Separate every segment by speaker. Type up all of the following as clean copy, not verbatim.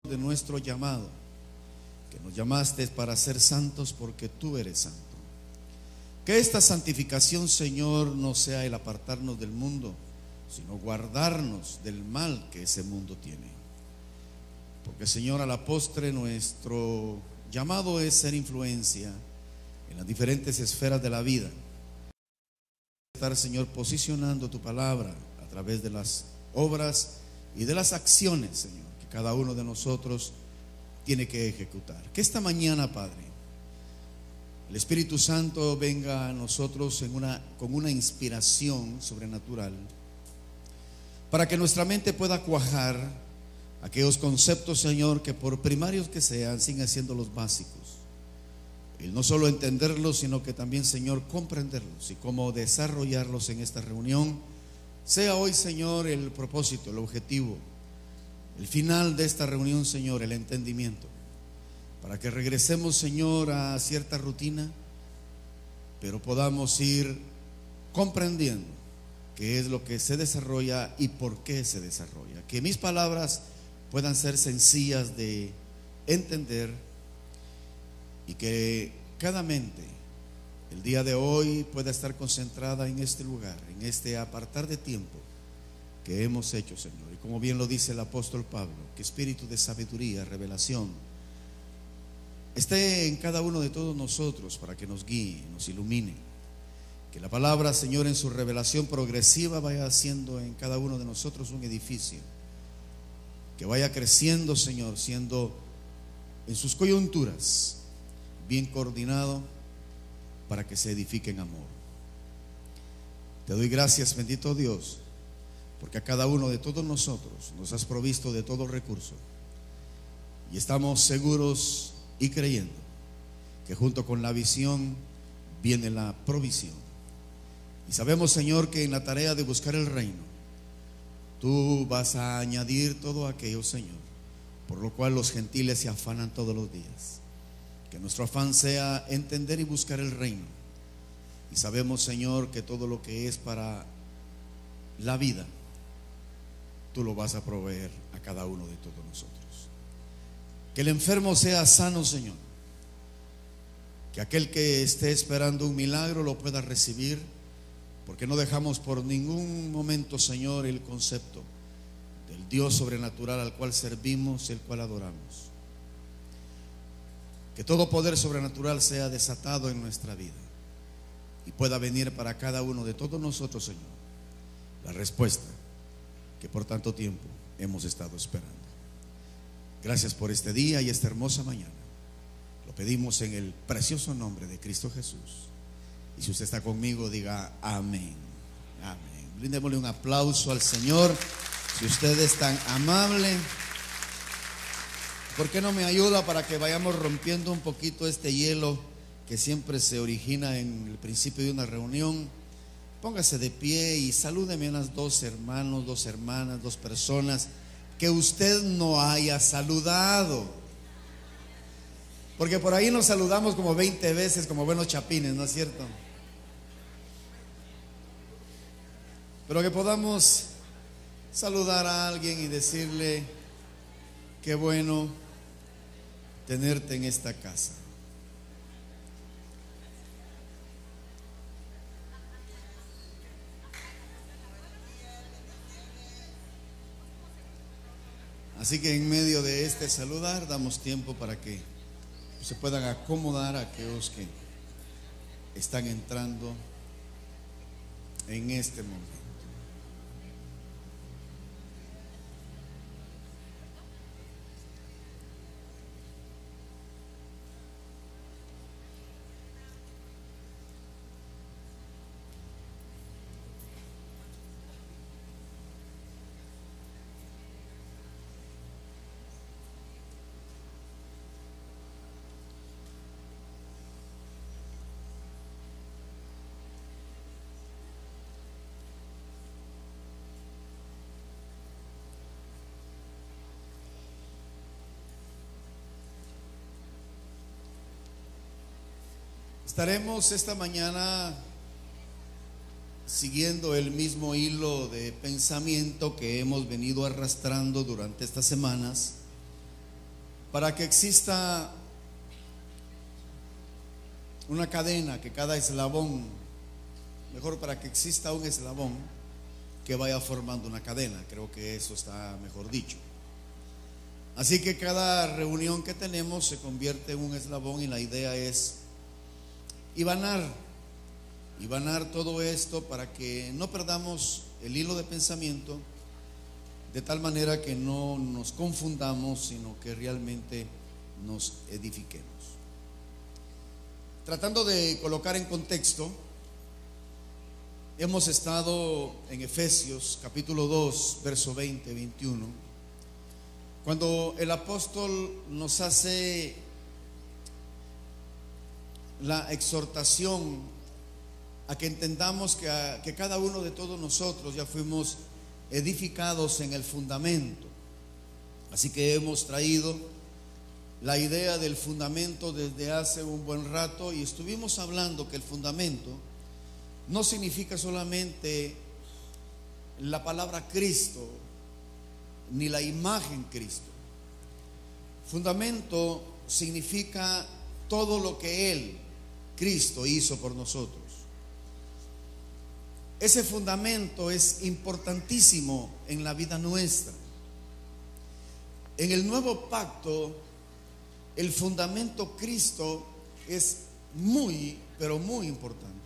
Speaker 1: de nuestro llamado, que nos llamaste para ser santos porque tú eres santo. Que esta santificación, Señor, no sea el apartarnos del mundo, sino guardarnos del mal que ese mundo tiene. Porque, Señor, a la postre nuestro llamado es ser influencia en las diferentes esferas de la vida. Estar, Señor, posicionando tu palabra a través de las obras y de las acciones, Señor, que cada uno de nosotros tiene que ejecutar. Que esta mañana, Padre, el Espíritu Santo venga a nosotros con una inspiración sobrenatural, para que nuestra mente pueda cuajar aquellos conceptos, Señor, que por primarios que sean, siguen siendo los básicos. El no solo entenderlos, sino que también, Señor, comprenderlos y cómo desarrollarlos en esta reunión. Sea hoy, Señor, el propósito, el objetivo, el final de esta reunión, Señor, el entendimiento, para que regresemos, Señor, a cierta rutina, pero podamos ir comprendiendo qué es lo que se desarrolla y por qué se desarrolla. Que mis palabras puedan ser sencillas de entender y que cada mente el día de hoy pueda estar concentrada en este lugar, en este apartar de tiempo que hemos hecho, Señor. Y como bien lo dice el apóstol Pablo, que espíritu de sabiduría, revelación esté en cada uno de todos nosotros para que nos guíe, nos ilumine. Que la palabra, Señor, en su revelación progresiva vaya haciendo en cada uno de nosotros un edificio, que vaya creciendo, Señor, siendo en sus coyunturas bien coordinado para que se edifique en amor. Te doy gracias, bendito Dios, porque a cada uno de todos nosotros nos has provisto de todo recurso, y estamos seguros y creyendo que junto con la visión viene la provisión. Y sabemos, Señor, que en la tarea de buscar el reino, tú vas a añadir todo aquello, Señor, por lo cual los gentiles se afanan todos los días. Que nuestro afán sea entender y buscar el reino. Y sabemos, Señor, que todo lo que es para la vida, tú lo vas a proveer a cada uno de todos nosotros. Que el enfermo sea sano, Señor. Que aquel que esté esperando un milagro lo pueda recibir, porque no dejamos por ningún momento, Señor, el concepto del Dios sobrenatural al cual servimos y el cual adoramos. Que todo poder sobrenatural sea desatado en nuestra vida y pueda venir para cada uno de todos nosotros, Señor, la respuesta que por tanto tiempo hemos estado esperando. Gracias por este día y esta hermosa mañana. Lo pedimos en el precioso nombre de Cristo Jesús. Y si usted está conmigo, diga amén. Amén. Brindémosle un aplauso al Señor. Si usted es tan amable, ¿por qué no me ayuda para que vayamos rompiendo un poquito este hielo que siempre se origina en el principio de una reunión? Póngase de pie y salúdeme a unas dos hermanos, dos hermanas, dos personas que usted no haya saludado. Porque por ahí nos saludamos como 20 veces como buenos chapines, ¿no es cierto? Pero que podamos saludar a alguien y decirle: qué bueno tenerte en esta casa. Así que en medio de este saludar damos tiempo para que se puedan acomodar aquellos que están entrando en este momento. Estaremos esta mañana siguiendo el mismo hilo de pensamiento que hemos venido arrastrando durante estas semanas, Para que exista una cadena, que cada eslabón, mejor para que exista un eslabón que vaya formando una cadena, creo que eso está mejor dicho. Así que cada reunión que tenemos se convierte en un eslabón y la idea es hibanar todo esto para que no perdamos el hilo de pensamiento, de tal manera que no nos confundamos, sino que realmente nos edifiquemos. Tratando de colocar en contexto, hemos estado en Efesios capítulo 2, verso 20, 21, cuando el apóstol nos hace la exhortación a que entendamos que cada uno de todos nosotros ya fuimos edificados en el fundamento. Así que hemos traído la idea del fundamento desde hace un buen rato y estuvimos hablando que el fundamento no significa solamente la palabra Cristo ni la imagen Cristo. Fundamento significa todo lo que Él, Cristo, hizo por nosotros. Ese fundamento es importantísimo en la vida nuestra. En el nuevo pacto, el fundamento Cristo es muy, pero muy importante.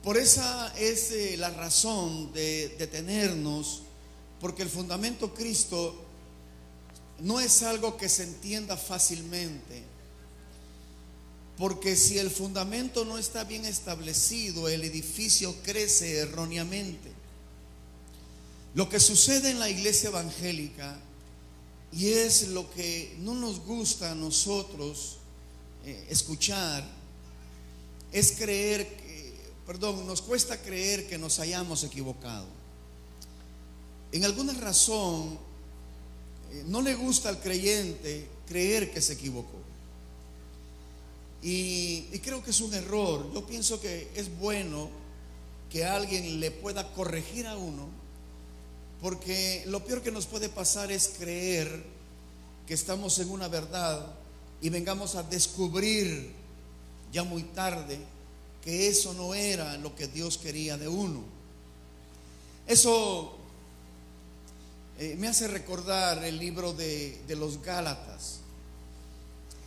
Speaker 1: Por esa es la razón de detenernos, porque el fundamento Cristo no es algo que se entienda fácilmente. Porque si el fundamento no está bien establecido, el edificio crece erróneamente. Lo que sucede en la iglesia evangélica, y es lo que no nos gusta a nosotros escuchar, es nos cuesta creer que nos hayamos equivocado. En alguna razón, no le gusta al creyente creer que se equivocó. Y creo que es un error. Yo pienso que es bueno que alguien le pueda corregir a uno, porque lo peor que nos puede pasar es creer que estamos en una verdad y vengamos a descubrir ya muy tarde que eso no era lo que Dios quería de uno. Eso me hace recordar el libro de los Gálatas,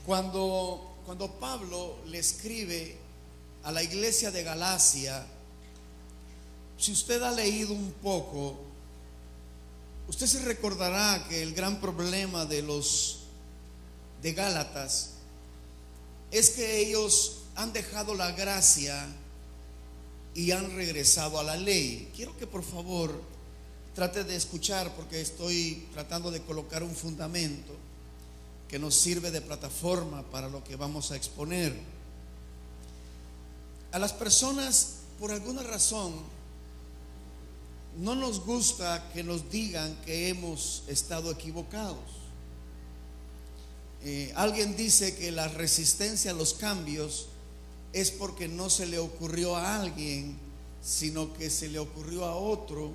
Speaker 1: cuando Pablo le escribe a la iglesia de Galacia. Si usted ha leído un poco, usted se recordará que el gran problema de los de Gálatas es que ellos han dejado la gracia y han regresado a la ley. Quiero que por favor trate de escuchar, porque estoy tratando de colocar un fundamento que nos sirve de plataforma para lo que vamos a exponer. A las personas, por alguna razón, no nos gusta que nos digan que hemos estado equivocados. Alguien dice que la resistencia a los cambios es porque no se le ocurrió a alguien, sino que se le ocurrió a otro,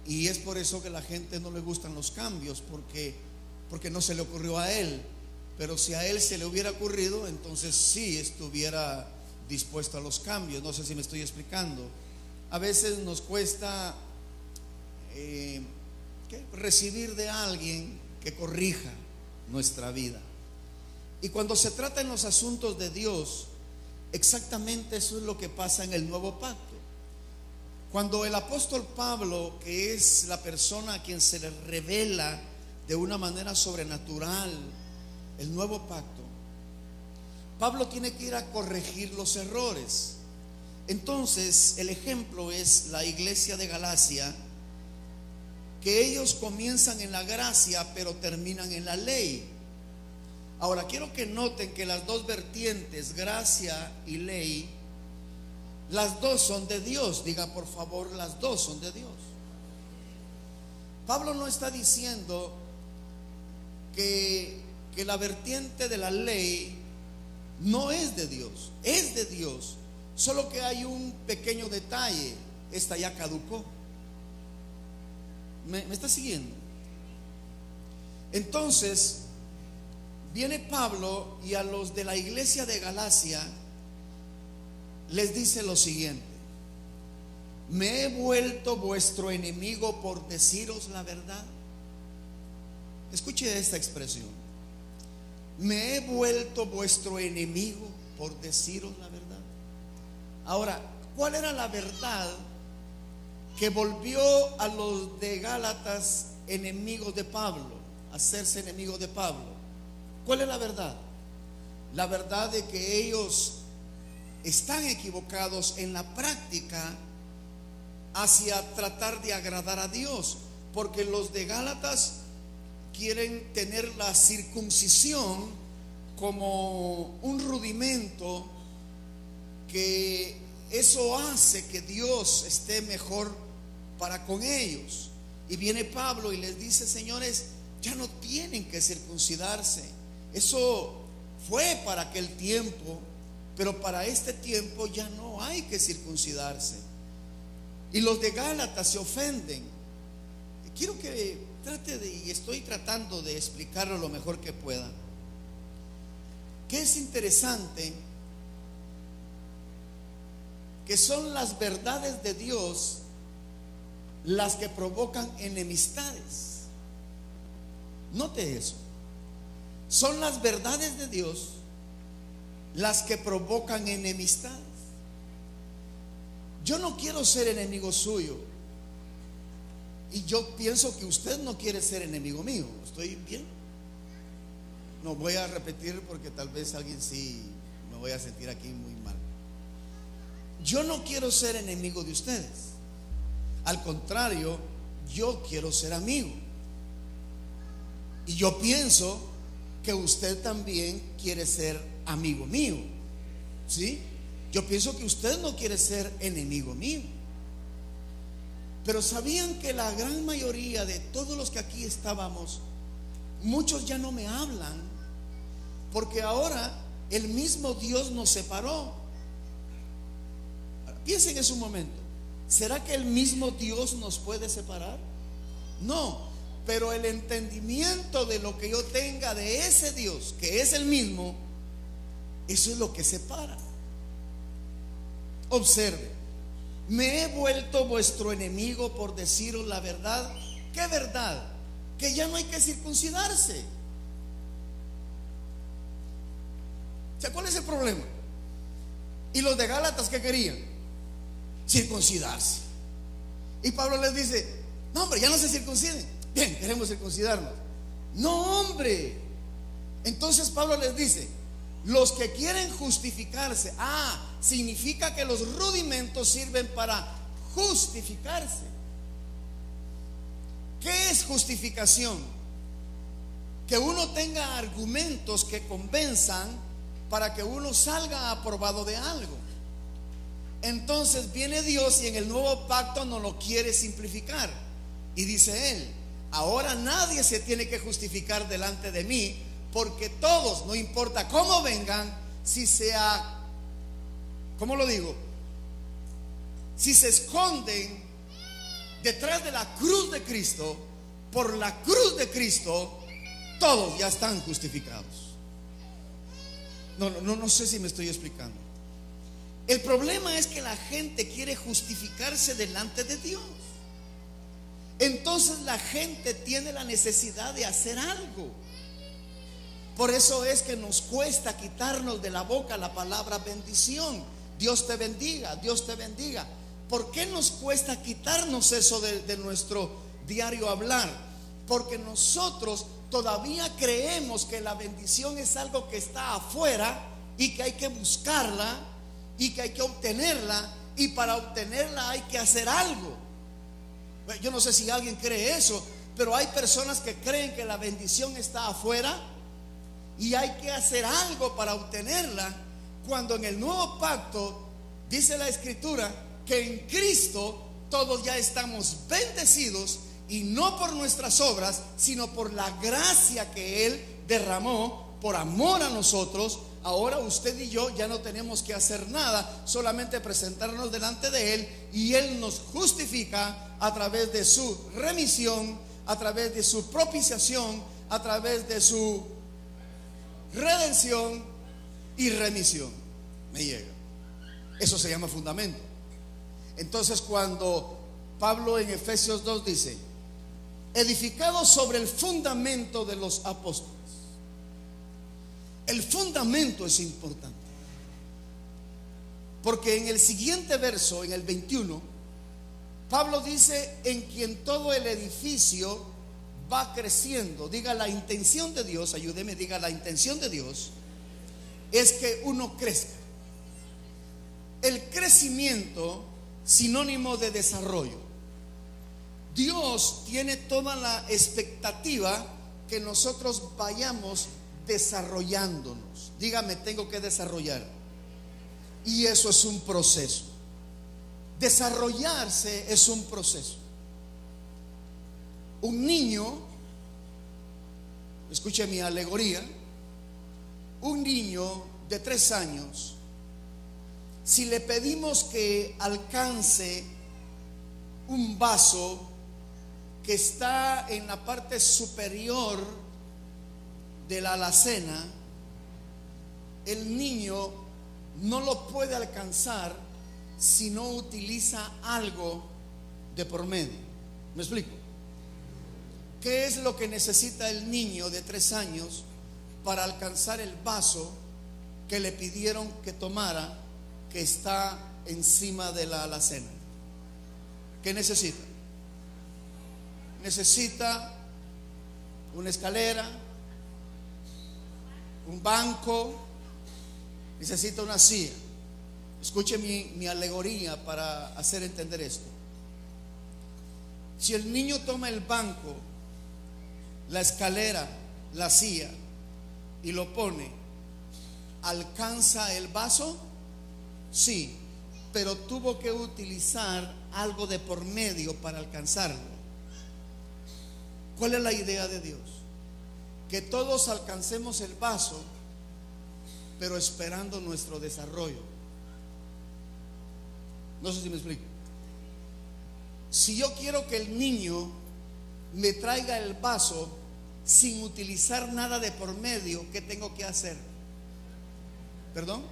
Speaker 1: y es por eso que a la gente no le gustan los cambios, porque no se le ocurrió a él. Pero si a él se le hubiera ocurrido, entonces sí estuviera dispuesto a los cambios. No sé si me estoy explicando. A veces nos cuesta recibir de alguien que corrija nuestra vida. Y cuando se trata en los asuntos de Dios, exactamente eso es lo que pasa en el nuevo pacto. Cuando el apóstol Pablo, que es la persona a quien se le revela de una manera sobrenatural el nuevo pacto, Pablo tiene que ir a corregir los errores. Entonces el ejemplo es la iglesia de Galacia, que ellos comienzan en la gracia pero terminan en la ley. Ahora quiero que noten que las dos vertientes, gracia y ley, las dos son de Dios. Diga por favor, las dos son de Dios. Pablo no está diciendo que la vertiente de la ley no es de Dios, es de Dios, solo que hay un pequeño detalle: esta ya caducó. ¿Me está siguiendo? Entonces, viene Pablo y a los de la iglesia de Galacia les dice lo siguiente: me he vuelto vuestro enemigo por deciros la verdad. Escuche esta expresión: me he vuelto vuestro enemigo por deciros la verdad. Ahora, ¿cuál era la verdad que volvió a los de Gálatas enemigos de Pablo, a hacerse enemigos de Pablo? ¿Cuál es la verdad? La verdad de que ellos están equivocados en la práctica hacia tratar de agradar a Dios, porque los de Gálatas quieren tener la circuncisión como un rudimento, que eso hace que Dios esté mejor para con ellos. Y viene Pablo y les dice: señores, ya no tienen que circuncidarse. Eso fue para aquel tiempo, pero para este tiempo ya no hay que circuncidarse. Y los de Gálatas se ofenden. Quiero que y estoy tratando de explicarlo lo mejor que pueda, que es interesante que son las verdades de Dios las que provocan enemistades. Note eso. Son las verdades de Dios las que provocan enemistades. Yo no quiero ser enemigo suyo, y yo pienso que usted no quiere ser enemigo mío. ¿Estoy bien? No voy a repetir porque tal vez alguien sí me voy a sentir aquí muy mal. Yo no quiero ser enemigo de ustedes. Al contrario, yo quiero ser amigo. Y yo pienso que usted también quiere ser amigo mío. ¿Sí? Yo pienso que usted no quiere ser enemigo mío. Pero ¿sabían que la gran mayoría de todos los que aquí estábamos, muchos ya no me hablan? Porque ahora el mismo Dios nos separó. Piensen en su momento: ¿será que el mismo Dios nos puede separar? No, pero el entendimiento de lo que yo tenga de ese Dios, que es el mismo, eso es lo que separa. Observe: me he vuelto vuestro enemigo por deciros la verdad. ¿Qué verdad? Que ya no hay que circuncidarse. O sea, ¿cuál es el problema? ¿Y los de Gálatas qué querían? Circuncidarse. Y Pablo les dice: no, hombre, ya no se circunciden. Bien, queremos circuncidarnos. No, hombre. Entonces Pablo les dice: los que quieren justificarse, significa que los rudimentos sirven para justificarse. ¿Qué es justificación? Que uno tenga argumentos que convenzan para que uno salga aprobado de algo. Entonces viene Dios y en el nuevo pacto nos lo quiere simplificar. Y dice Él: ahora nadie se tiene que justificar delante de mí, porque todos, no importa cómo vengan, si sea, ¿cómo lo digo? Si se esconden detrás de la cruz de Cristo, por la cruz de Cristo, todos ya están justificados. No sé si me estoy explicando. El problema es que la gente quiere justificarse delante de Dios. Entonces la gente tiene la necesidad de hacer algo. Por eso es que nos cuesta quitarnos de la boca la palabra bendición. Dios te bendiga, Dios te bendiga. ¿Por qué nos cuesta quitarnos eso de nuestro diario hablar? Porque nosotros todavía creemos que la bendición es algo que está afuera y que hay que buscarla y que hay que obtenerla, y para obtenerla hay que hacer algo. Yo no sé si alguien cree eso, pero hay personas que creen que la bendición está afuera y hay que hacer algo para obtenerla, cuando en el nuevo pacto dice la Escritura que en Cristo todos ya estamos bendecidos, y no por nuestras obras, sino por la gracia que Él derramó por amor a nosotros. Ahora usted y yo ya no tenemos que hacer nada, solamente presentarnos delante de Él, y Él nos justifica a través de su remisión, a través de su propiciación, a través de su redención y remisión. Me llega. Eso se llama fundamento. Entonces, cuando Pablo en Efesios 2 dice, edificado sobre el fundamento de los apóstoles, el fundamento es importante, porque en el siguiente verso, en el 21, Pablo dice, en quien todo el edificio va creciendo. Diga, la intención de Dios, ayúdeme, diga, la intención de Dios es que uno crezca. El crecimiento, sinónimo de desarrollo. Dios tiene toda la expectativa que nosotros vayamos desarrollándonos. Dígame, tengo que desarrollar. Y eso es un proceso. Desarrollarse es un proceso. Un niño, escuche mi alegoría, un niño de 3 años, si le pedimos que alcance un vaso que está en la parte superior de la alacena, el niño no lo puede alcanzar si no utiliza algo de por medio. ¿Me explico? ¿Qué es lo que necesita el niño de 3 años para alcanzar el vaso que le pidieron que tomara, que está encima de la alacena? ¿Qué necesita? Necesita una escalera, un banco, necesita una silla. Escuche mi alegoría para hacer entender esto. Si el niño toma el banco, la escalera, la silla y lo pone, ¿alcanza el vaso? Sí, pero tuvo que utilizar algo de por medio para alcanzarlo. ¿Cuál es la idea de Dios? Que todos alcancemos el vaso, pero esperando nuestro desarrollo. No sé si me explico. Si yo quiero que el niño me traiga el vaso sin utilizar nada de por medio, ¿qué tengo que hacer? ¿Perdón?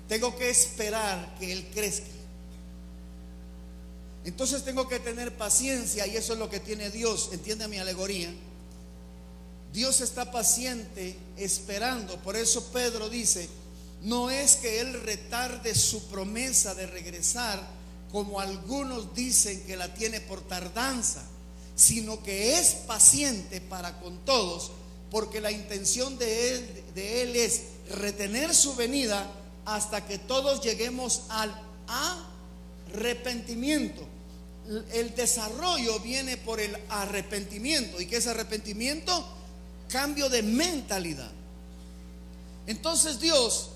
Speaker 1: Tengo que esperar que él crezca. Entonces tengo que tener paciencia, y eso es lo que tiene Dios. ¿Entiende mi alegoría? Dios está paciente esperando. Por eso Pedro dice, no es que él retarde su promesa de regresar, como algunos dicen que la tiene por tardanza, sino que es paciente para con todos, porque la intención de él es retener su venida hasta que todos lleguemos al arrepentimiento. El desarrollo viene por el arrepentimiento. ¿Y qué es arrepentimiento? Cambio de mentalidad. Entonces Dios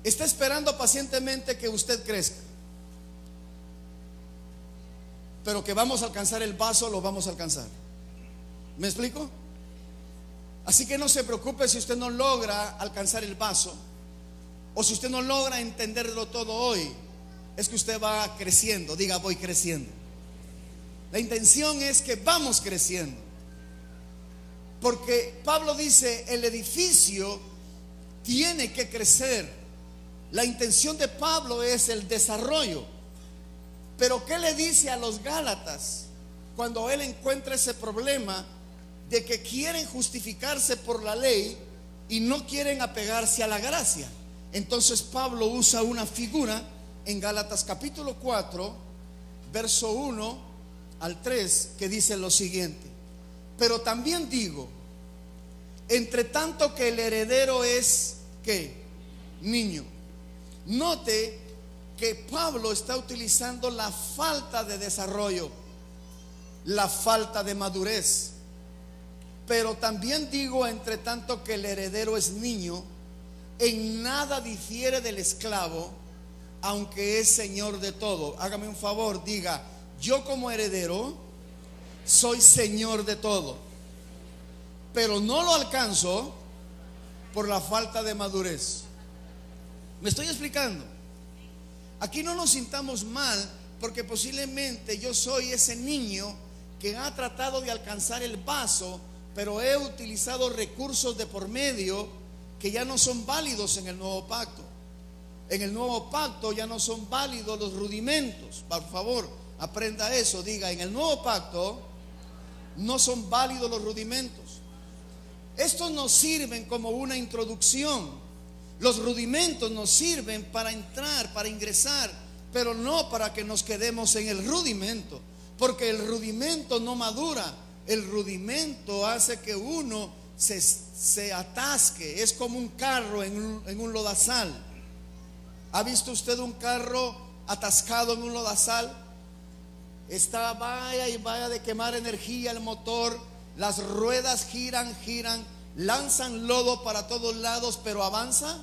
Speaker 1: está esperando pacientemente que usted crezca, pero que vamos a alcanzar el vaso, lo vamos a alcanzar. ¿Me explico? Así que no se preocupe si usted no logra alcanzar el vaso, o si usted no logra entenderlo todo hoy. Es que usted va creciendo. Diga, voy creciendo. La intención es que vamos creciendo, porque Pablo dice, el edificio tiene que crecer. La intención de Pablo es el desarrollo. Pero ¿qué le dice a los Gálatas cuando él encuentra ese problema de que quieren justificarse por la ley y no quieren apegarse a la gracia? Entonces Pablo usa una figura en Gálatas capítulo 4, verso 1 al 3, que dice lo siguiente: pero también digo, entre tanto que el heredero es, ¿qué? Niño. Note que Pablo está utilizando la falta de desarrollo, la falta de madurez. Pero también digo, entre tanto que el heredero es niño, en nada difiere del esclavo, aunque es señor de todo. Hágame un favor, diga, yo como heredero soy señor de todo, pero no lo alcanzo por la falta de madurez. ¿Me estoy explicando? Aquí no nos sintamos mal, porque posiblemente yo soy ese niño que ha tratado de alcanzar el vaso, pero he utilizado recursos de por medio que ya no son válidos en el nuevo pacto. En el nuevo pacto ya no son válidos los rudimentos. Por favor, aprenda eso. Diga, en el nuevo pacto no son válidos los rudimentos. Estos nos sirven como una introducción. Los rudimentos nos sirven para entrar, para ingresar, pero no para que nos quedemos en el rudimento, porque el rudimento no madura. El rudimento hace que uno se atasque. Es como un carro en un lodazal. ¿Ha visto usted un carro atascado en un lodazal? Está vaya y vaya de quemar energía el motor, las ruedas giran, lanzan lodo para todos lados, pero ¿avanza?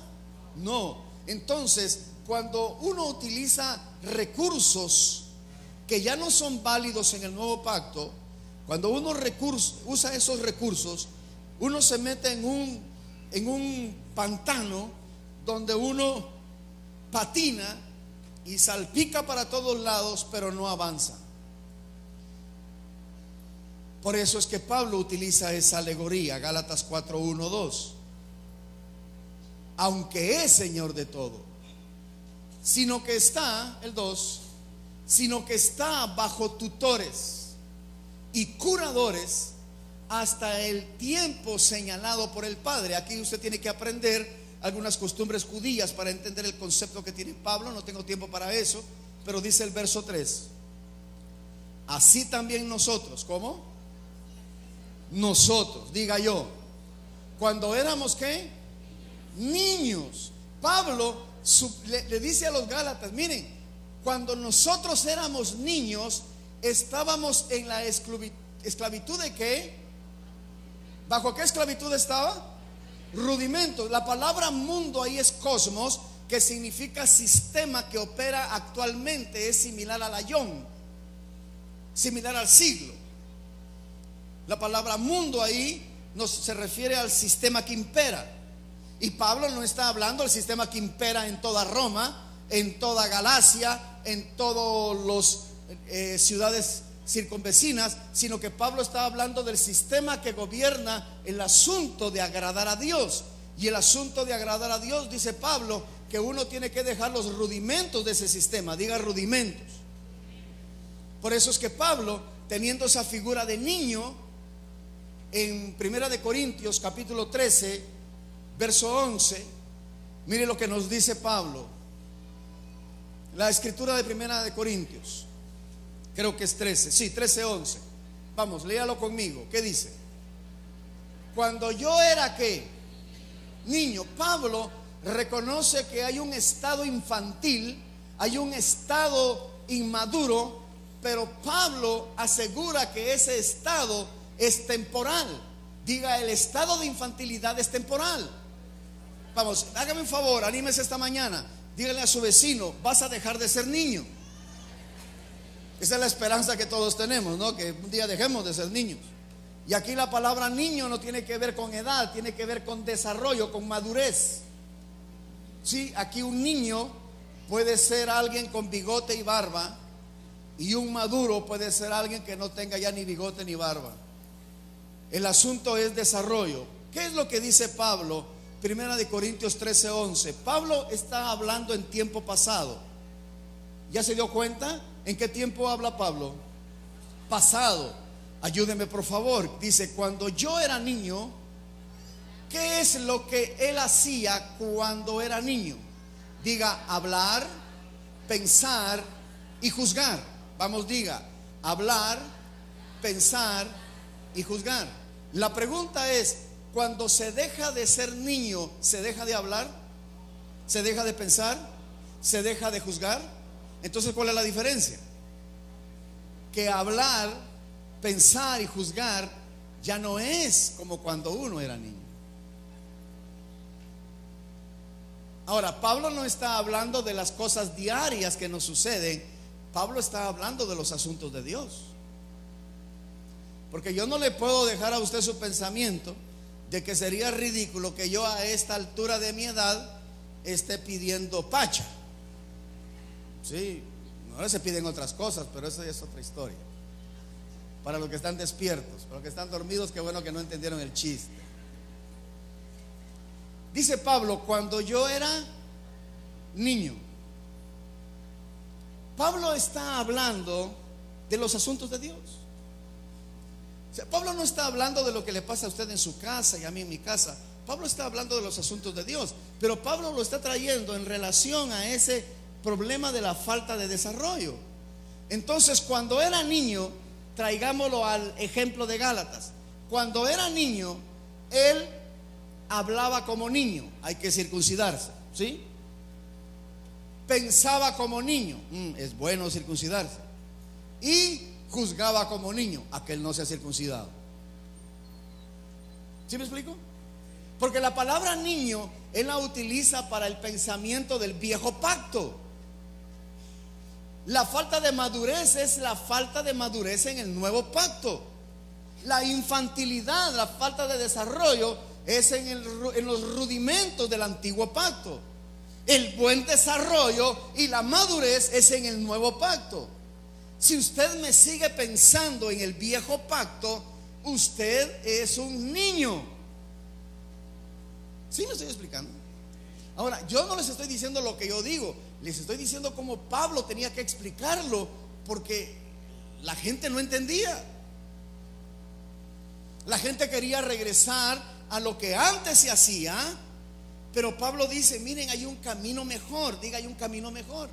Speaker 1: No. Entonces, cuando uno utiliza recursos que ya no son válidos en el nuevo pacto, cuando uno usa esos recursos, uno se mete en un pantano donde uno patina y salpica para todos lados, pero no avanza. Por eso es que Pablo utiliza esa alegoría, Gálatas 4:1-2. Aunque es Señor de todo, sino que está, el 2, sino que está bajo tutores y curadores hasta el tiempo señalado por el Padre. Aquí usted tiene que aprender algunas costumbres judías para entender el concepto que tiene Pablo. No tengo tiempo para eso, pero dice el verso 3: así también nosotros. ¿Cómo? Nosotros, diga yo, cuando éramos ¿qué? Niños. Pablo le dice a los Gálatas: miren, cuando nosotros éramos niños, estábamos en la esclavitud de ¿qué? ¿Bajo qué esclavitud estaba? Rudimentos. La palabra mundo ahí es cosmos, que significa sistema que opera actualmente. Es similar al ayón, similar al siglo. La palabra mundo ahí se refiere al sistema que impera. Y Pablo no está hablando del sistema que impera en toda Roma, en toda Galacia, en todas las ciudades circunvecinas, sino que Pablo está hablando del sistema que gobierna el asunto de agradar a Dios. Y el asunto de agradar a Dios, dice Pablo, que uno tiene que dejar los rudimentos de ese sistema. Diga rudimentos. Por eso es que Pablo, teniendo esa figura de niño, en 1 Corintios capítulo 13 verso 11, mire lo que nos dice Pablo. La escritura de 1 Corintios, creo que es 13, sí, 13:11. Vamos, léalo conmigo. ¿Qué dice? Cuando yo era ¿qué? Niño. Pablo reconoce que hay un estado infantil, hay un estado inmaduro, pero Pablo asegura que ese estado es temporal. Diga, el estado de infantilidad es temporal. Vamos, hágame un favor, anímese esta mañana. Dígale a su vecino: vas a dejar de ser niño. Esa es la esperanza que todos tenemos, ¿no? Que un día dejemos de ser niños. Y aquí la palabra niño no tiene que ver con edad, tiene que ver con desarrollo, con madurez. Sí, aquí un niño puede ser alguien con bigote y barba, y un maduro puede ser alguien que no tenga ya ni bigote ni barba. El asunto es desarrollo. ¿Qué es lo que dice Pablo? 1 Corintios 13:11. Pablo está hablando en tiempo pasado. ¿Ya se dio cuenta? ¿En qué tiempo habla Pablo? Pasado. Ayúdeme por favor. Dice: cuando yo era niño. ¿Qué es lo que él hacía cuando era niño? Diga, hablar, pensar y juzgar. Vamos, diga, hablar, pensar y juzgar. La pregunta es: cuando se deja de ser niño, ¿se deja de hablar? ¿Se deja de pensar? ¿Se deja de juzgar? Entonces, ¿cuál es la diferencia? Que hablar, pensar y juzgar ya no es como cuando uno era niño. Ahora, Pablo no está hablando de las cosas diarias que nos suceden. Pablo está hablando de los asuntos de Dios. Porque yo no le puedo dejar a usted su pensamiento de que sería ridículo que yo a esta altura de mi edad esté pidiendo pacha. Sí, ahora se piden otras cosas, pero eso ya es otra historia. Para los que están despiertos, para los que están dormidos, qué bueno que no entendieron el chiste. Dice Pablo, cuando yo era niño. Pablo está hablando de los asuntos de Dios. O sea, Pablo no está hablando de lo que le pasa a usted en su casa y a mí en mi casa. Pablo está hablando de los asuntos de Dios, pero Pablo lo está trayendo en relación a ese problema de la falta de desarrollo. Entonces, cuando era niño, traigámoslo al ejemplo de Gálatas. Cuando era niño, él hablaba como niño, hay que circuncidarse, ¿sí? Pensaba como niño, es bueno circuncidarse. Y juzgaba como niño, aquel no se ha circuncidado. ¿Sí me explico? Porque la palabra niño él la utiliza para el pensamiento del viejo pacto. La falta de madurez es la falta de madurez en el nuevo pacto. La infantilidad, la falta de desarrollo es en los rudimentos del antiguo pacto. El buen desarrollo y la madurez es en el nuevo pacto. Si usted me sigue pensando en el viejo pacto, usted es un niño. ¿Sí me estoy explicando? Ahora, yo no les estoy diciendo lo que yo digo, les estoy diciendo cómo Pablo tenía que explicarlo, porque la gente no entendía. La gente quería regresar a lo que antes se hacía, pero Pablo dice, miren, hay un camino mejor. Diga, hay un camino mejor.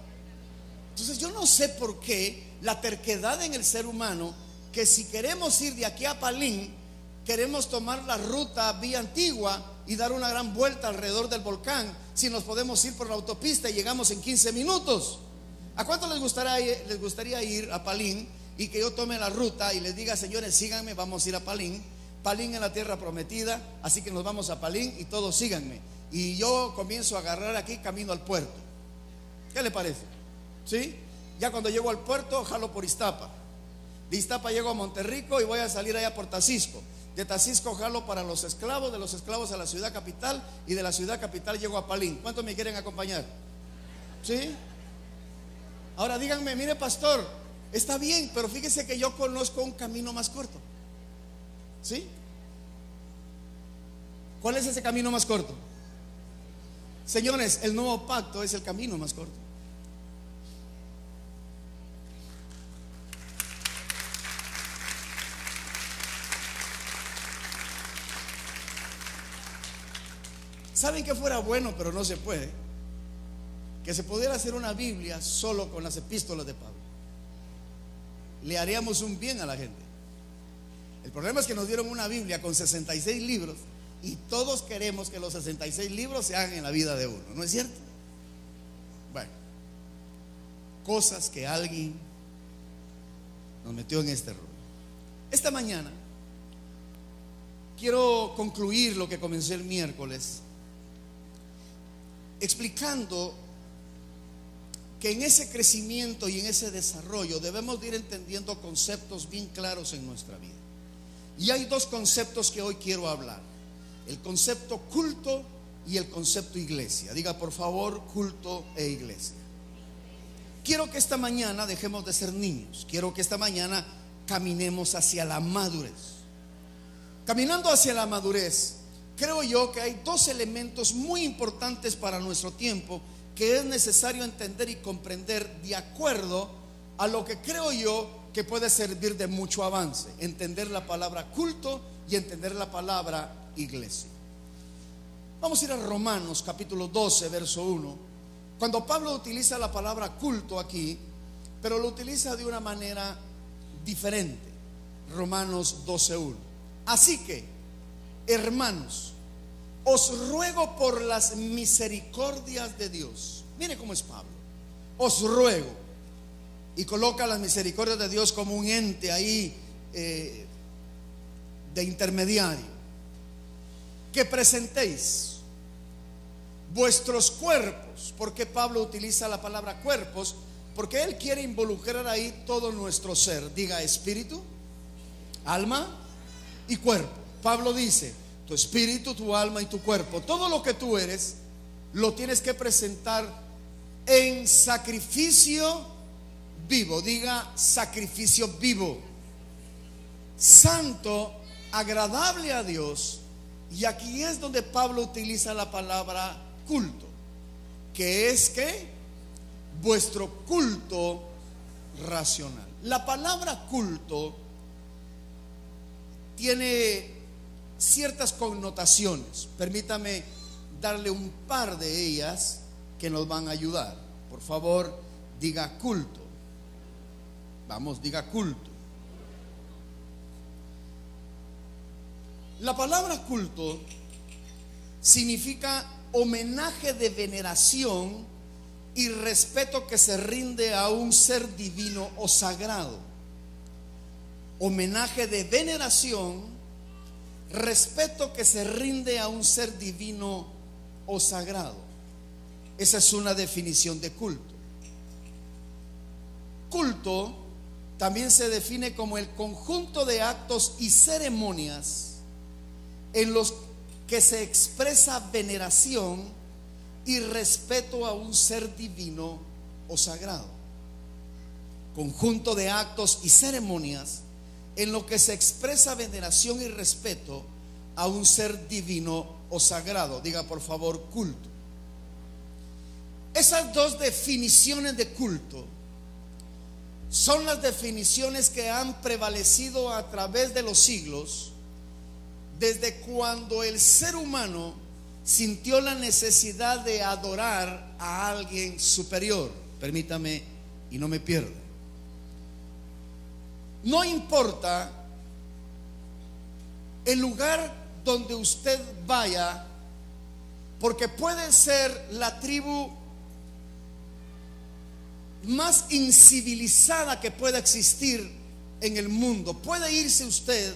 Speaker 1: Entonces yo no sé por qué la terquedad en el ser humano, que si queremos ir de aquí a Palín, queremos tomar la ruta vía Antigua y dar una gran vuelta alrededor del volcán, si nos podemos ir por la autopista y llegamos en 15 minutos. ¿A cuánto les gustaría ir a Palín y que yo tome la ruta y les diga, señores, síganme, vamos a ir a Palín? Palín es la tierra prometida, así que nos vamos a Palín y todos síganme. Y yo comienzo a agarrar aquí camino al puerto. ¿Qué le parece? ¿Sí? Ya cuando llego al puerto, jalo por Iztapa. De Iztapa llego a Monterrico y voy a salir allá por Tacisco. De Tacisco jalo para los esclavos, de los esclavos a la ciudad capital, y de la ciudad capital llego a Palín. ¿Cuántos me quieren acompañar? ¿Sí? Ahora díganme, mire pastor, está bien, pero fíjese que yo conozco un camino más corto. ¿Sí? ¿Cuál es ese camino más corto? Señores, el nuevo pacto es el camino más corto. ¿Saben que fuera bueno, pero no se puede? Que se pudiera hacer una Biblia solo con las epístolas de Pablo. Le haríamos un bien a la gente. El problema es que nos dieron una Biblia con 66 libros y todos queremos que los 66 libros se hagan en la vida de uno, ¿no es cierto? Bueno, cosas que alguien nos metió en este rollo. Esta mañana quiero concluir lo que comencé el miércoles, explicando que en ese crecimiento y en ese desarrollo debemos de ir entendiendo conceptos bien claros en nuestra vida. Y hay dos conceptos que hoy quiero hablar: el concepto culto y el concepto iglesia. Diga por favor, culto e iglesia. Quiero que esta mañana dejemos de ser niños. Quiero que esta mañana caminemos hacia la madurez. Caminando hacia la madurez, creo yo que hay dos elementos muy importantes para nuestro tiempo que es necesario entender y comprender de acuerdo a lo que creo yo que puede servir de mucho avance: entender la palabra culto y entender la palabra iglesia. Vamos a ir a Romanos capítulo 12 verso 1. Cuando Pablo utiliza la palabra culto aquí, pero lo utiliza de una manera diferente. Romanos 12:1. Así que, hermanos, os ruego por las misericordias de Dios. Mire cómo es Pablo. Os ruego, y coloca las misericordias de Dios como un ente ahí de intermediario, que presentéis vuestros cuerpos. Porque Pablo utiliza la palabra cuerpos, porque él quiere involucrar ahí todo nuestro ser. Diga espíritu, alma y cuerpo. Pablo dice: tu espíritu, tu alma y tu cuerpo, todo lo que tú eres, lo tienes que presentar en sacrificio vivo. Diga sacrificio vivo. santo, agradable a Dios. Y aquí es donde Pablo utiliza la palabra culto, que es que vuestro culto racional. La palabra culto tiene ciertas connotaciones. Permítame darle un par de ellas que nos van a ayudar. Por favor, diga culto. Vamos, diga culto. La palabra culto significa homenaje de veneración y respeto que se rinde a un ser divino o sagrado. Homenaje de veneración, respeto que se rinde a un ser divino o sagrado. Esa es una definición de culto. Culto también se define como el conjunto de actos y ceremonias en los que se expresa veneración y respeto a un ser divino o sagrado. Conjunto de actos y ceremonias en lo que se expresa veneración y respeto a un ser divino o sagrado. Diga por favor culto. Esas dos definiciones de culto son las definiciones que han prevalecido a través de los siglos, desde cuando el ser humano sintió la necesidad de adorar a alguien superior. Permítame y no me pierda. No importa el lugar donde usted vaya, porque puede ser la tribu más incivilizada que pueda existir en el mundo. Puede irse usted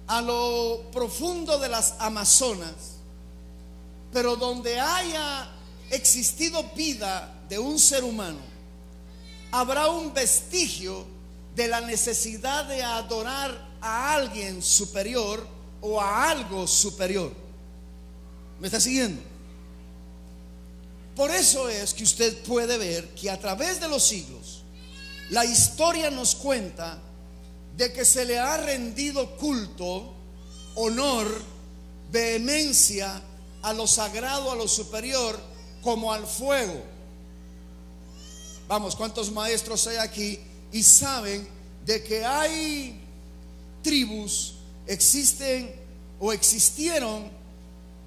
Speaker 1: a lo profundo de las Amazonas, pero donde haya existido vida de un ser humano, habrá un vestigio de la necesidad de adorar a alguien superior o a algo superior. ¿Me está siguiendo? Por eso es que usted puede ver que a través de los siglos la historia nos cuenta de que se le ha rendido culto, honor, vehemencia a lo sagrado, a lo superior, como al fuego. Vamos, ¿cuántos maestros hay aquí y saben de que hay tribus, existen o existieron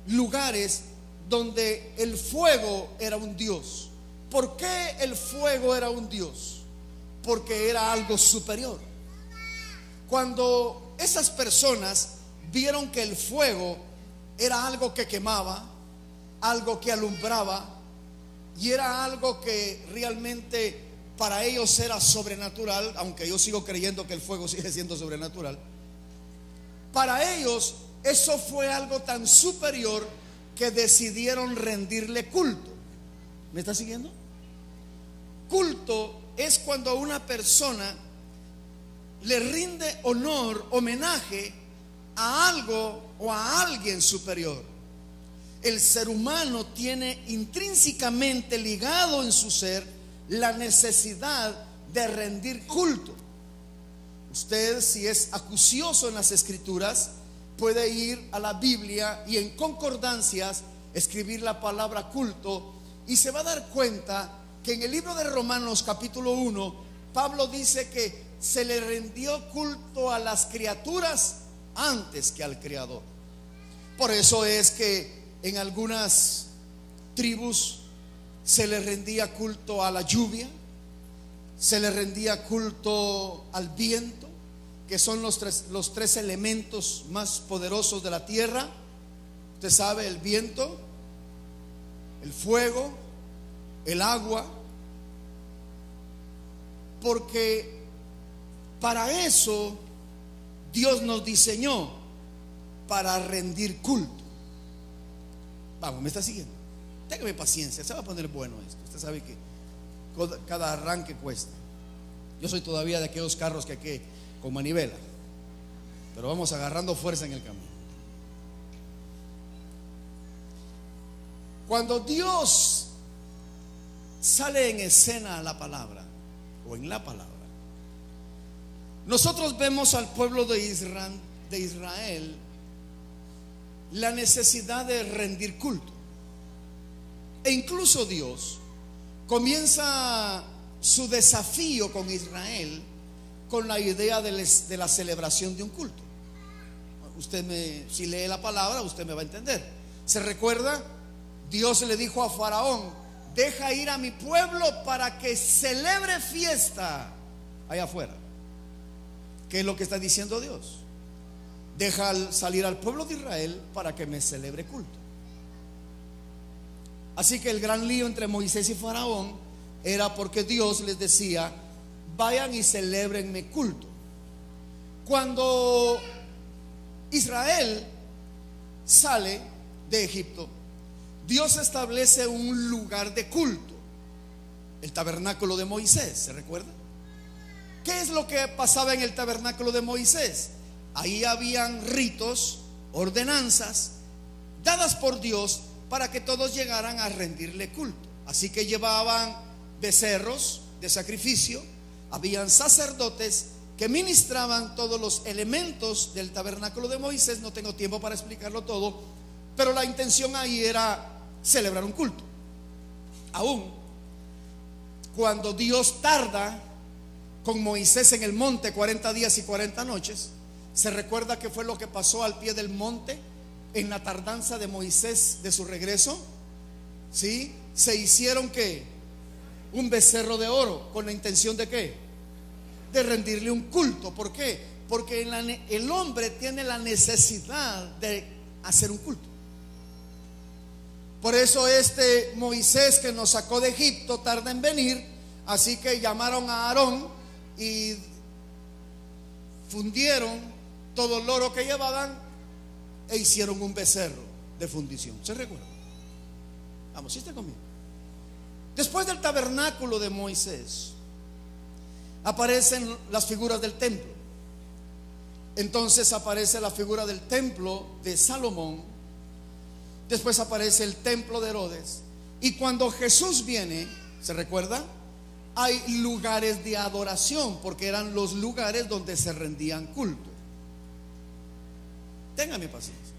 Speaker 1: lugares donde el fuego era un dios? ¿Por qué el fuego era un dios? Porque era algo superior. Cuando esas personas vieron que el fuego era algo que quemaba, algo que alumbraba, y era algo que realmente para ellos era sobrenatural, aunque yo sigo creyendo que el fuego sigue siendo sobrenatural, para ellos eso fue algo tan superior que decidieron rendirle culto. ¿Me está siguiendo? Culto es cuando una persona le rinde honor, homenaje a algo o a alguien superior. El ser humano tiene intrínsecamente ligado en su ser la necesidad de rendir culto. Usted, si es acucioso en las escrituras, puede ir a la Biblia y en concordancias escribir la palabra culto, y se va a dar cuenta que en el libro de Romanos capítulo 1 Pablo dice que se le rindió culto a las criaturas antes que al Creador. Por eso es que en algunas tribus se le rendía culto a la lluvia, se le rendía culto al viento, que son los tres elementos más poderosos de la tierra. Usted sabe, el viento, el fuego, el agua, porque para eso Dios nos diseñó, para rendir culto. Vamos, ¿me está siguiendo? Téngame paciencia, se va a poner bueno esto. Usted sabe que cada arranque cuesta. Yo soy todavía de aquellos carros que con manivela, pero vamos agarrando fuerza en el camino. Cuando Dios sale en escena a la palabra o en la palabra, nosotros vemos al pueblo de Israel la necesidad de rendir culto. E incluso Dios comienza su desafío con Israel con la idea de la celebración de un culto. Si lee la palabra, usted me va a entender. ¿Se recuerda? Dios le dijo a Faraón: deja ir a mi pueblo para que celebre fiesta allá afuera. ¿Qué es lo que está diciendo Dios? Deja salir al pueblo de Israel para que me celebre culto. Así que el gran lío entre Moisés y Faraón era porque Dios les decía: vayan y celébrenme culto. Cuando Israel sale de Egipto, Dios establece un lugar de culto, el tabernáculo de Moisés. ¿Se recuerda? ¿Qué es lo que pasaba en el tabernáculo de Moisés? Ahí habían ritos, ordenanzas dadas por Dios para que todos llegaran a rendirle culto. Así que llevaban becerros de sacrificio, habían sacerdotes que ministraban todos los elementos del tabernáculo de Moisés. No tengo tiempo para explicarlo todo, pero la intención ahí era celebrar un culto. Aún cuando Dios tarda con Moisés en el monte 40 días y 40 noches, se recuerda que fue lo que pasó al pie del monte en la tardanza de Moisés de su regreso. ¿Sí? Se hicieron ¿qué? Un becerro de oro, con la intención de ¿qué? De rendirle un culto. ¿Por qué? Porque el hombre tiene la necesidad de hacer un culto. Por eso Moisés que nos sacó de Egipto tarda en venir. Así que llamaron a Aarón y fundieron todo el oro que llevaban e hicieron un becerro de fundición. ¿Se recuerda? Vamos, ¿sí está conmigo? Después del tabernáculo de Moisés aparecen las figuras del templo. Entonces aparece la figura del templo de Salomón. Después aparece el templo de Herodes. Y cuando Jesús viene, ¿se recuerda? Hay lugares de adoración, porque eran los lugares donde se rendían culto. Téngame paciencia.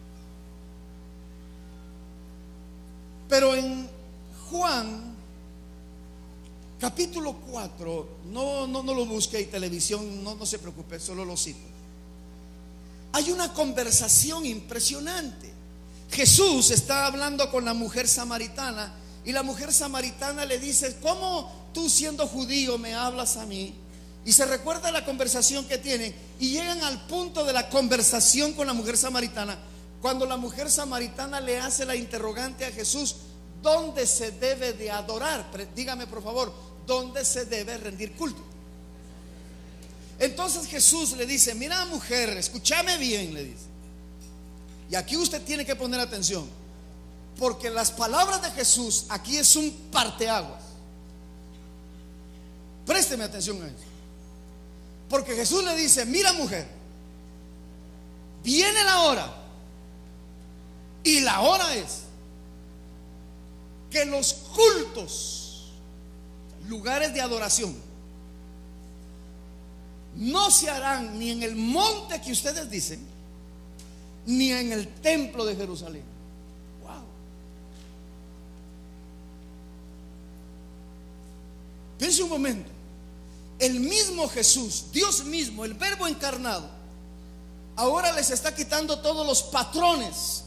Speaker 1: Pero en Juan capítulo 4, no lo busque en televisión, no se preocupe, solo lo cito. Hay una conversación impresionante. Jesús está hablando con la mujer samaritana y la mujer samaritana le dice: ¿cómo tú, siendo judío, me hablas a mí? Y se recuerda la conversación que tienen y llegan al punto de la conversación con la mujer samaritana, cuando la mujer samaritana le hace la interrogante a Jesús: ¿dónde se debe de adorar? Dígame por favor, ¿dónde se debe rendir culto? Entonces Jesús le dice: mira, mujer, escúchame bien, le dice. Y aquí usted tiene que poner atención, porque las palabras de Jesús aquí es un parteaguas. Présteme atención a eso. Porque Jesús le dice: mira, mujer, viene la hora, y la hora es que los cultos, lugares de adoración, no se harán ni en el monte que ustedes dicen, ni en el templo de Jerusalén. Wow. Piense un momento. El mismo Jesús, Dios mismo, el Verbo encarnado, ahora les está quitando todos los patrones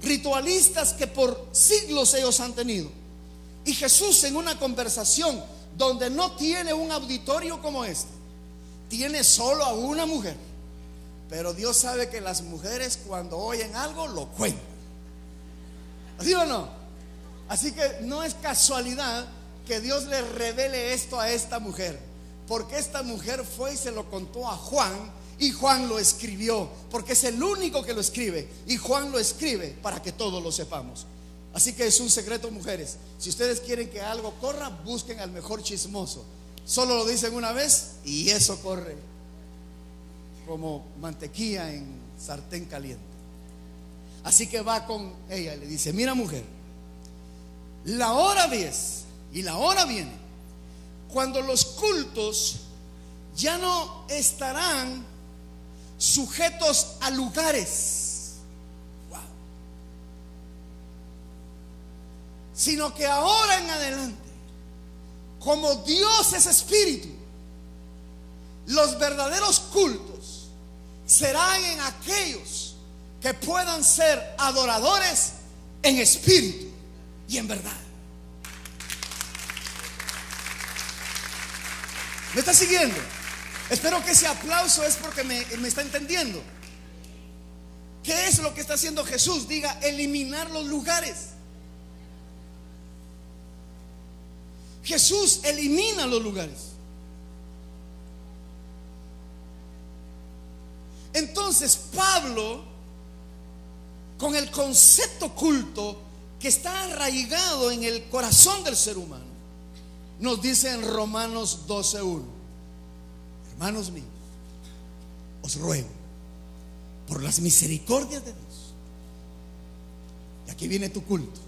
Speaker 1: ritualistas que por siglos ellos han tenido. Y Jesús, en una conversación donde no tiene un auditorio como este, tiene solo a una mujer. Pero Dios sabe que las mujeres, cuando oyen algo, lo cuentan. ¿Sí o no? Así que no es casualidad que Dios le revele esto a esta mujer, porque esta mujer fue y se lo contó a Juan, y Juan lo escribió, porque es el único que lo escribe, y Juan lo escribe para que todos lo sepamos. Así que es un secreto, mujeres. Si ustedes quieren que algo corra, busquen al mejor chismoso. Solo lo dicen una vez y eso corre como mantequilla en sartén caliente. Así que va con ella y le dice: mira, mujer, la hora es y la hora viene cuando los cultos
Speaker 2: ya no estarán sujetos a lugares, sino que ahora en adelante, como Dios es espíritu, los verdaderos cultos serán en aquellos que puedan ser adoradores en espíritu y en verdad. ¿Me está siguiendo? Espero que ese aplauso es porque me está entendiendo. ¿Qué es lo que está haciendo Jesús? Diga, eliminar los lugares. Jesús elimina los lugares. Entonces Pablo, con el concepto culto que está arraigado en el corazón del ser humano, nos dice en Romanos 12:1: hermanos míos, os ruego por las misericordias de Dios. Y aquí viene tu culto.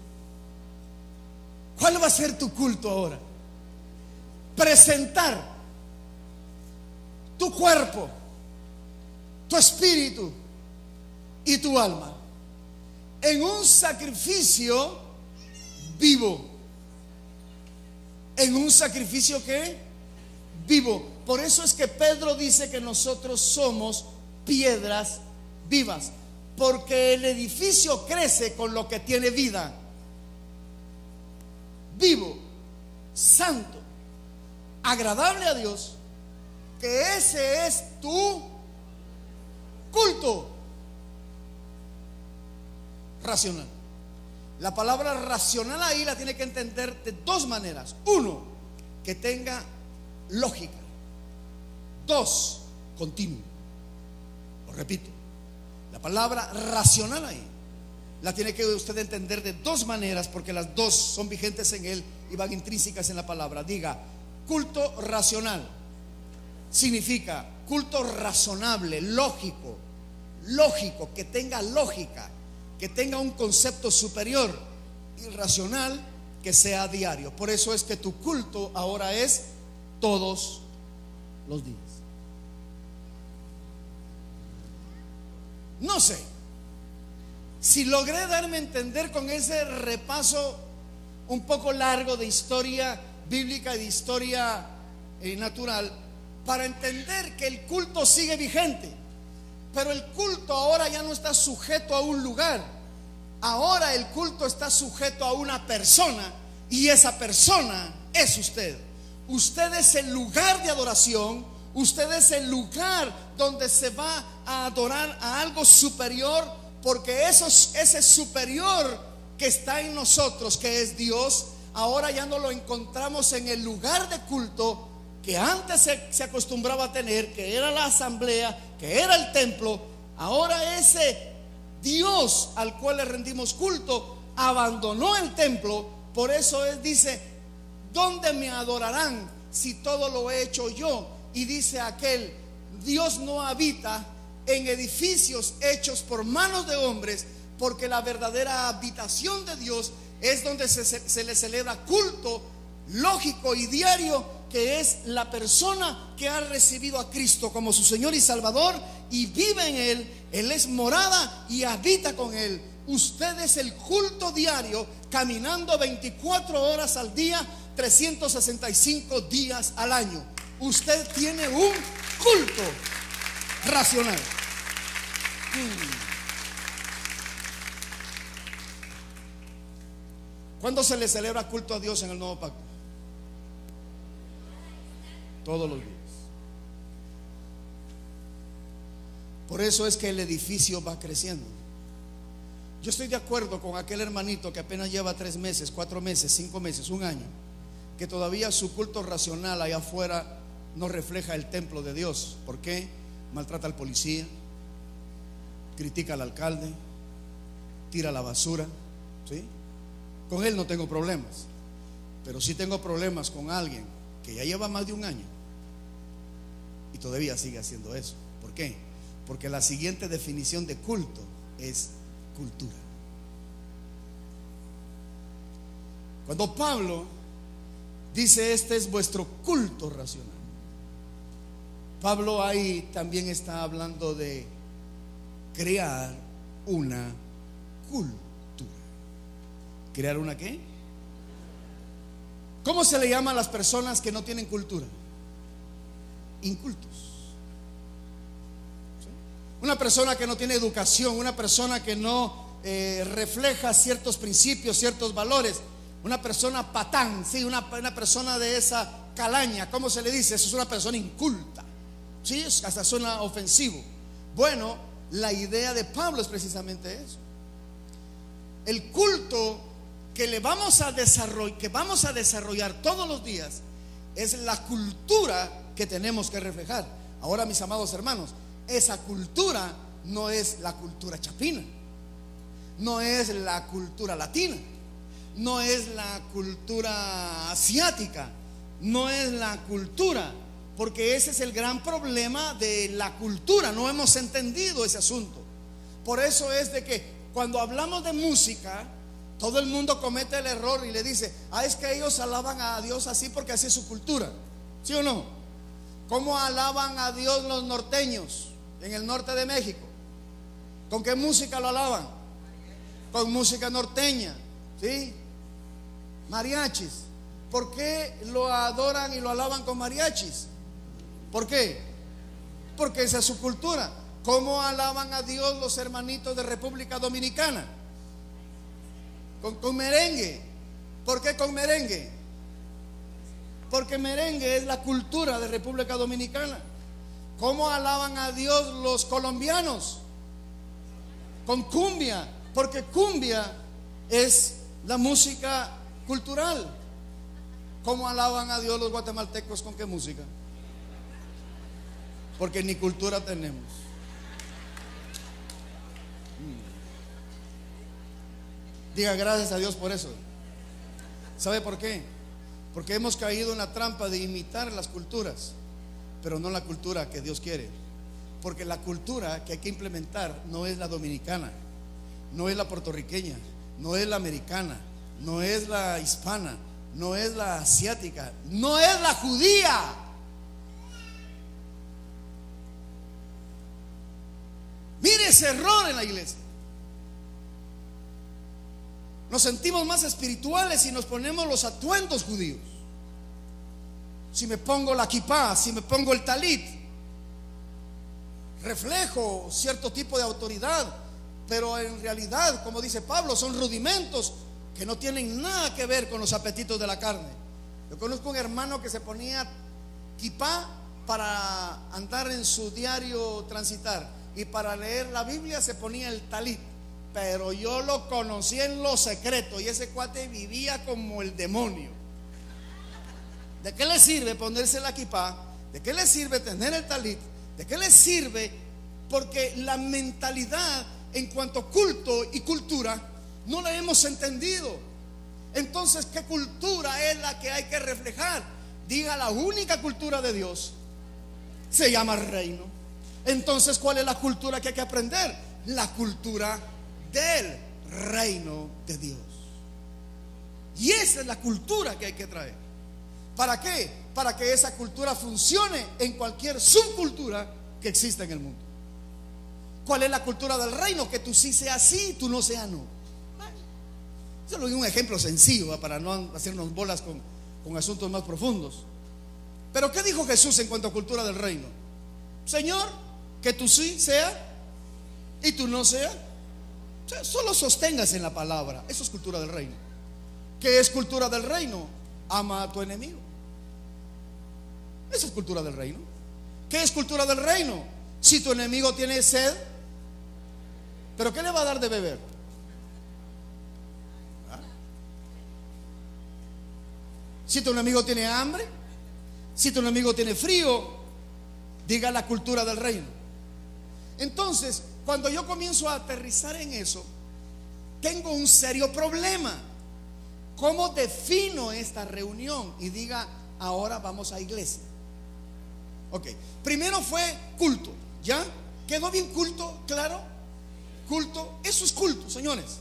Speaker 2: ¿Cuál va a ser tu culto ahora? Presentar tu cuerpo, tu espíritu y tu alma en un sacrificio vivo. En un sacrificio ¿qué? Vivo. Por eso es que Pedro dice que nosotros somos piedras vivas, porque el edificio crece con lo que tiene vida. Vivo, santo, agradable a Dios, que ese es tu culto racional. La palabra racional ahí la tiene que entender de dos maneras. Uno, que tenga lógica. Dos, continuo. Lo repito, la palabra racional ahí la tiene que usted entender de dos maneras, porque las dos son vigentes en él y van intrínsecas en la palabra. Diga, culto racional significa culto razonable, lógico, que tenga lógica, que tenga un concepto superior, y racional, que sea diario. Por eso es que tu culto ahora es todos los días. No sé si logré darme a entender con ese repaso un poco largo de historia bíblica y de historia natural, para entender que el culto sigue vigente. Pero el culto ahora ya no está sujeto a un lugar. Ahora el culto está sujeto a una persona, y esa persona es usted. Usted es el lugar de adoración. Usted es el lugar donde se va a adorar a algo superior, porque ese superior que está en nosotros, que es Dios, ahora ya no lo encontramos en el lugar de culto que antes se acostumbraba a tener, que era la asamblea, que era el templo. Ahora ese Dios al cual le rendimos culto abandonó el templo. Por eso él dice, ¿dónde me adorarán si todo lo he hecho yo? Y dice aquel, Dios no habita en edificios hechos por manos de hombres, porque la verdadera habitación de Dios es donde se le celebra culto lógico y diario, que es la persona que ha recibido a Cristo como su Señor y Salvador y vive en Él. Él es morada y habita con Él. Usted es el culto diario, caminando 24 horas al día, 365 días al año. Usted tiene un culto racional. ¿Cuándo se le celebra culto a Dios en el nuevo pacto? Todos los días. Por eso es que el edificio va creciendo. Yo estoy de acuerdo con aquel hermanito que apenas lleva 3 meses, 4 meses, 5 meses, 1 año, que todavía su culto racional allá afuera no refleja el templo de Dios. ¿Por qué? Maltrata al policía, critica al alcalde, tira la basura, ¿sí? Con él no tengo problemas, pero sí tengo problemas con alguien que ya lleva más de 1 año y todavía sigue haciendo eso. ¿Por qué? Porque la siguiente definición de culto es cultura. Cuando Pablo dice, este es vuestro culto racional, Pablo ahí también está hablando de crear una cultura. ¿Crear una qué? ¿Cómo se le llama a las personas que no tienen cultura? Incultos. ¿Sí? Una persona que no tiene educación, una persona que no refleja ciertos principios, ciertos valores, una persona patán, ¿sí? una persona de esa calaña, ¿cómo se le dice? Eso es una persona inculta, ¿sí? Hasta suena ofensivo. Bueno, la idea de Pablo es precisamente eso. El culto que vamos a desarrollar todos los días es la cultura que tenemos que reflejar. Ahora, mis amados hermanos, esa cultura no es la cultura chapina, no es la cultura latina, no es la cultura asiática, no es la cultura, porque ese es el gran problema de la cultura. No hemos entendido ese asunto. Por eso es de que cuando hablamos de música, todo el mundo comete el error y le dice: es que ellos alaban a Dios así porque así es su cultura. ¿Sí o no? ¿Cómo alaban a Dios los norteños en el norte de México? ¿Con qué música lo alaban? Con música norteña, ¿sí? Mariachis. ¿Por qué lo adoran y lo alaban con mariachis? ¿Por qué? Porque esa es su cultura. ¿Cómo alaban a Dios los hermanitos de República Dominicana? Con merengue. ¿Por qué con merengue? Porque merengue es la cultura de República Dominicana. ¿Cómo alaban a Dios los colombianos? Con cumbia, porque cumbia es la música cultural. ¿Cómo alaban a Dios los guatemaltecos? ¿Con qué música? Porque ni cultura tenemos. Diga gracias a Dios por eso. ¿Sabe por qué? Porque hemos caído en la trampa de imitar las culturas, pero no la cultura que Dios quiere. Porque la cultura que hay que implementar no es la dominicana, no es la puertorriqueña, no es la americana, no es la hispana, no es la asiática, no es la judía. Mire ese error en la iglesia. Nos sentimos más espirituales si nos ponemos los atuendos judíos. Si me pongo la kipá, si me pongo el talit, reflejo cierto tipo de autoridad, pero en realidad, como dice Pablo, son rudimentos que no tienen nada que ver con los apetitos de la carne. Yo conozco un hermano que se ponía kipá para andar en su diario transitar, y para leer la Biblia se ponía el talit. Pero yo lo conocí en lo secreto y ese cuate vivía como el demonio. ¿De qué le sirve ponerse la kipá? ¿De qué le sirve tener el talit? ¿De qué le sirve? Porque la mentalidad en cuanto a culto y cultura no la hemos entendido. Entonces, ¿qué cultura es la que hay que reflejar? Diga, la única cultura de Dios se llama reino. Entonces, ¿cuál es la cultura que hay que aprender? La cultura del reino de Dios. Y esa es la cultura que hay que traer. ¿Para qué? Para que esa cultura funcione en cualquier subcultura que exista en el mundo. ¿Cuál es la cultura del reino? Que tú sí seas sí, tú no seas no. Eso es un ejemplo sencillo para no hacernos bolas con asuntos más profundos. Pero ¿qué dijo Jesús en cuanto a cultura del reino? Señor, que tú sí sea y tú no sea. O sea, solo sosténgase en la palabra. Eso es cultura del reino. ¿Qué es cultura del reino? Ama a tu enemigo. Esa es cultura del reino. ¿Qué es cultura del reino? Si tu enemigo tiene sed, ¿pero qué le va a dar de beber? ¿Ah? Si tu enemigo tiene hambre, si tu enemigo tiene frío, diga la cultura del reino. Entonces, cuando yo comienzo a aterrizar en eso, tengo un serio problema. ¿Cómo defino esta reunión? Y diga, ahora vamos a iglesia. Ok, primero fue culto. ¿Ya? ¿Quedó bien culto? ¿Claro? Culto, eso es culto, señores.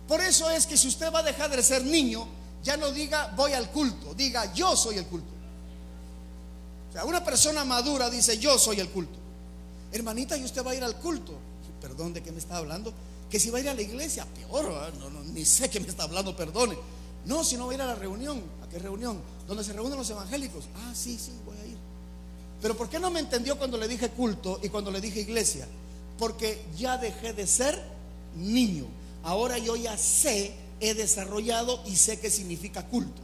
Speaker 2: Por eso es que si usted va a dejar de ser niño, ya no diga voy al culto, diga yo soy el culto. O sea, una persona madura dice: yo soy el culto. Hermanita, ¿y usted va a ir al culto? Perdón, ¿de qué me está hablando? Que si va a ir a la iglesia, peor, no, ni sé qué me está hablando, perdone. No, si no va a ir a la reunión. ¿A qué reunión? Donde se reúnen los evangélicos. Ah, sí, voy a ir. Pero ¿por qué no me entendió cuando le dije culto y cuando le dije iglesia? Porque ya dejé de ser niño. Ahora yo ya sé, he desarrollado y sé qué significa culto.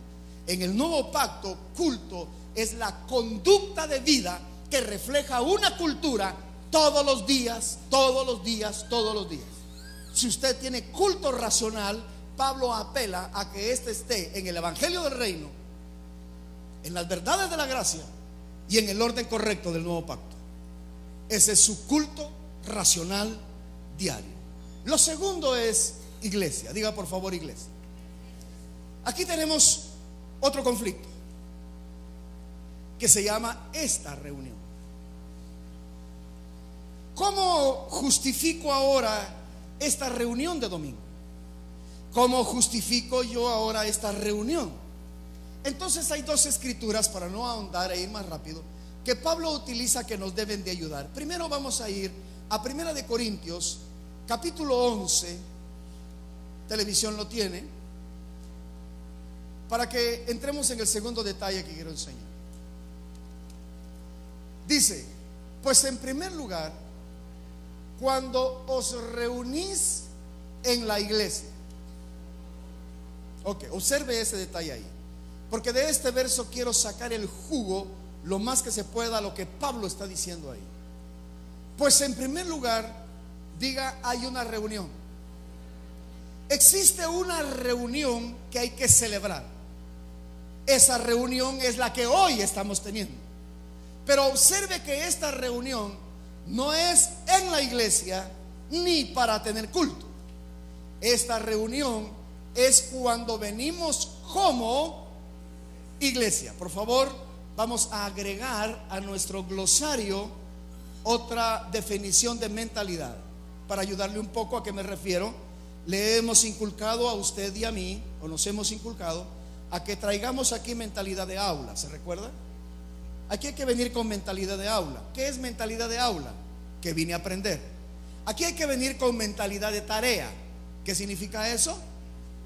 Speaker 2: En el nuevo pacto, culto es la conducta de vida que refleja una cultura todos los días, todos los días, todos los días. Si usted tiene culto racional, Pablo apela a que éste esté en el evangelio del reino, en las verdades de la gracia y en el orden correcto del nuevo pacto. Ese es su culto racional diario. Lo segundo es iglesia. Diga por favor iglesia. Aquí tenemos otro conflicto que se llama esta reunión. ¿Cómo justifico ahora esta reunión de domingo? ¿Cómo justifico yo ahora esta reunión? Entonces hay dos escrituras, para no ahondar e ir más rápido, que Pablo utiliza que nos deben de ayudar. Primero vamos a ir a 1 de Corintios capítulo 11. Televisión lo tiene, para que entremos en el segundo detalle que quiero enseñar. Dice: pues en primer lugar, cuando os reunís en la iglesia. Ok, observe ese detalle ahí, porque de este verso quiero sacar el jugo lo más que se pueda a lo que Pablo está diciendo ahí. Pues en primer lugar, diga, hay una reunión. Existe una reunión que hay que celebrar. Esa reunión es la que hoy estamos teniendo. Pero observe que esta reunión no es en la iglesia ni para tener culto. Esta reunión es cuando venimos como iglesia. Por favor, vamos a agregar a nuestro glosario otra definición de mentalidad, para ayudarle un poco a qué me refiero. Le hemos inculcado a usted y a mí, o nos hemos inculcado a que traigamos aquí mentalidad de aula. ¿Se recuerda? Aquí hay que venir con mentalidad de aula. ¿Qué es mentalidad de aula? Que vine a aprender. Aquí hay que venir con mentalidad de tarea. ¿Qué significa eso?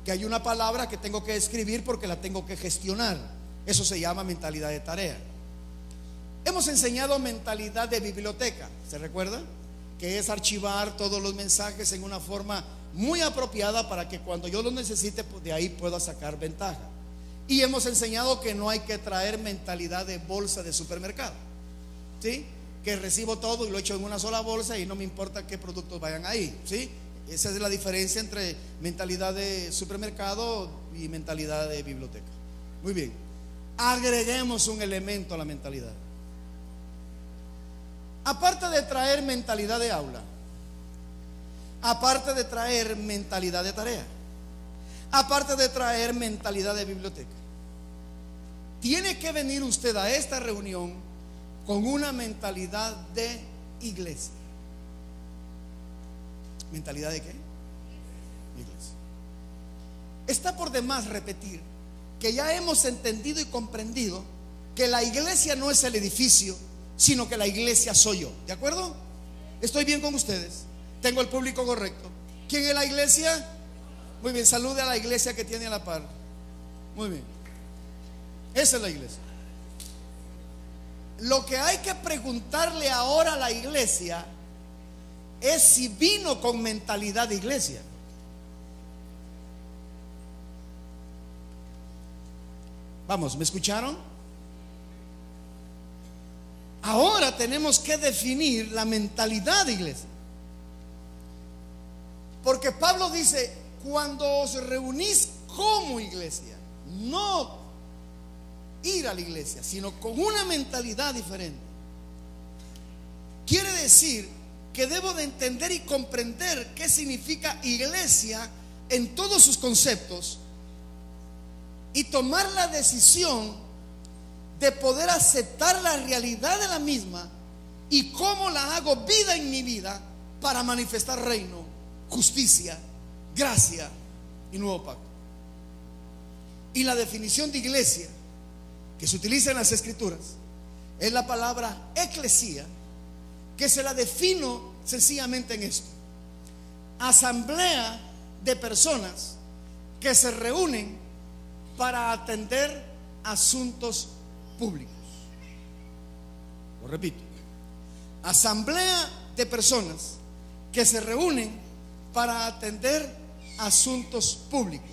Speaker 2: Que hay una palabra que tengo que escribir porque la tengo que gestionar. Eso se llama mentalidad de tarea. Hemos enseñado mentalidad de biblioteca. ¿Se recuerda? Que es archivar todos los mensajes en una forma muy apropiada para que cuando yo los necesite, pues de ahí pueda sacar ventaja. Y hemos enseñado que no hay que traer mentalidad de bolsa de supermercado, ¿sí? Que recibo todo y lo echo en una sola bolsa y no me importa qué productos vayan ahí, ¿sí? Esa es la diferencia entre mentalidad de supermercado y mentalidad de biblioteca. Muy bien, agreguemos un elemento a la mentalidad. Aparte de traer mentalidad de aula, aparte de traer mentalidad de tarea, aparte de traer mentalidad de biblioteca, tiene que venir usted a esta reunión con una mentalidad de iglesia. ¿Mentalidad de qué? Iglesia. Está por demás repetir que ya hemos entendido y comprendido que la iglesia no es el edificio, sino que la iglesia soy yo. ¿De acuerdo? ¿Estoy bien con ustedes? ¿Tengo el público correcto? ¿Quién es la iglesia? Muy bien, salude a la iglesia que tiene a la par. Muy bien, esa es la iglesia. Lo que hay que preguntarle ahora a la iglesia es si vino con mentalidad de iglesia. Vamos, ¿me escucharon? Ahora tenemos que definir la mentalidad de iglesia, porque Pablo dice: cuando os reunís como iglesia, no ir a la iglesia, sino con una mentalidad diferente. Quiere decir que debo de entender y comprender qué significa iglesia en todos sus conceptos y tomar la decisión de poder aceptar la realidad de la misma y cómo la hago vida en mi vida para manifestar reino, justicia, gracia y nuevo pacto. Y la definición de iglesia que se utiliza en las escrituras es la palabra eclesía, que se la defino sencillamente en esto: asamblea de personas que se reúnen para atender asuntos públicos. Lo repito: asamblea de personas que se reúnen para atender asuntos públicos.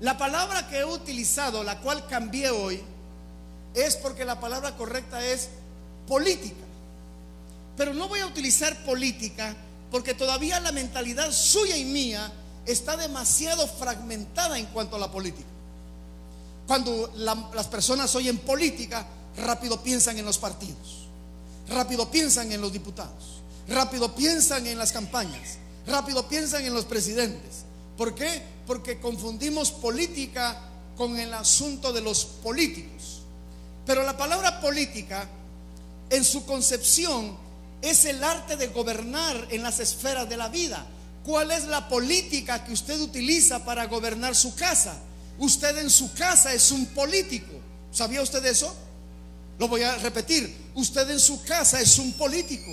Speaker 2: La palabra que he utilizado, la cual cambié hoy, es porque la palabra correcta es política. Pero no voy a utilizar política porque todavía la mentalidad suya y mía está demasiado fragmentada en cuanto a la política. Cuando las personas oyen política, rápido piensan en los partidos, rápido piensan en los diputados, rápido piensan en las campañas, rápido piensan en los presidentes. ¿Por qué? Porque confundimos política con el asunto de los políticos. Pero la palabra política, en su concepción, es el arte de gobernar en las esferas de la vida. ¿Cuál es la política que usted utiliza para gobernar su casa? Usted en su casa es un político. ¿Sabía usted eso? Lo voy a repetir: usted en su casa es un político.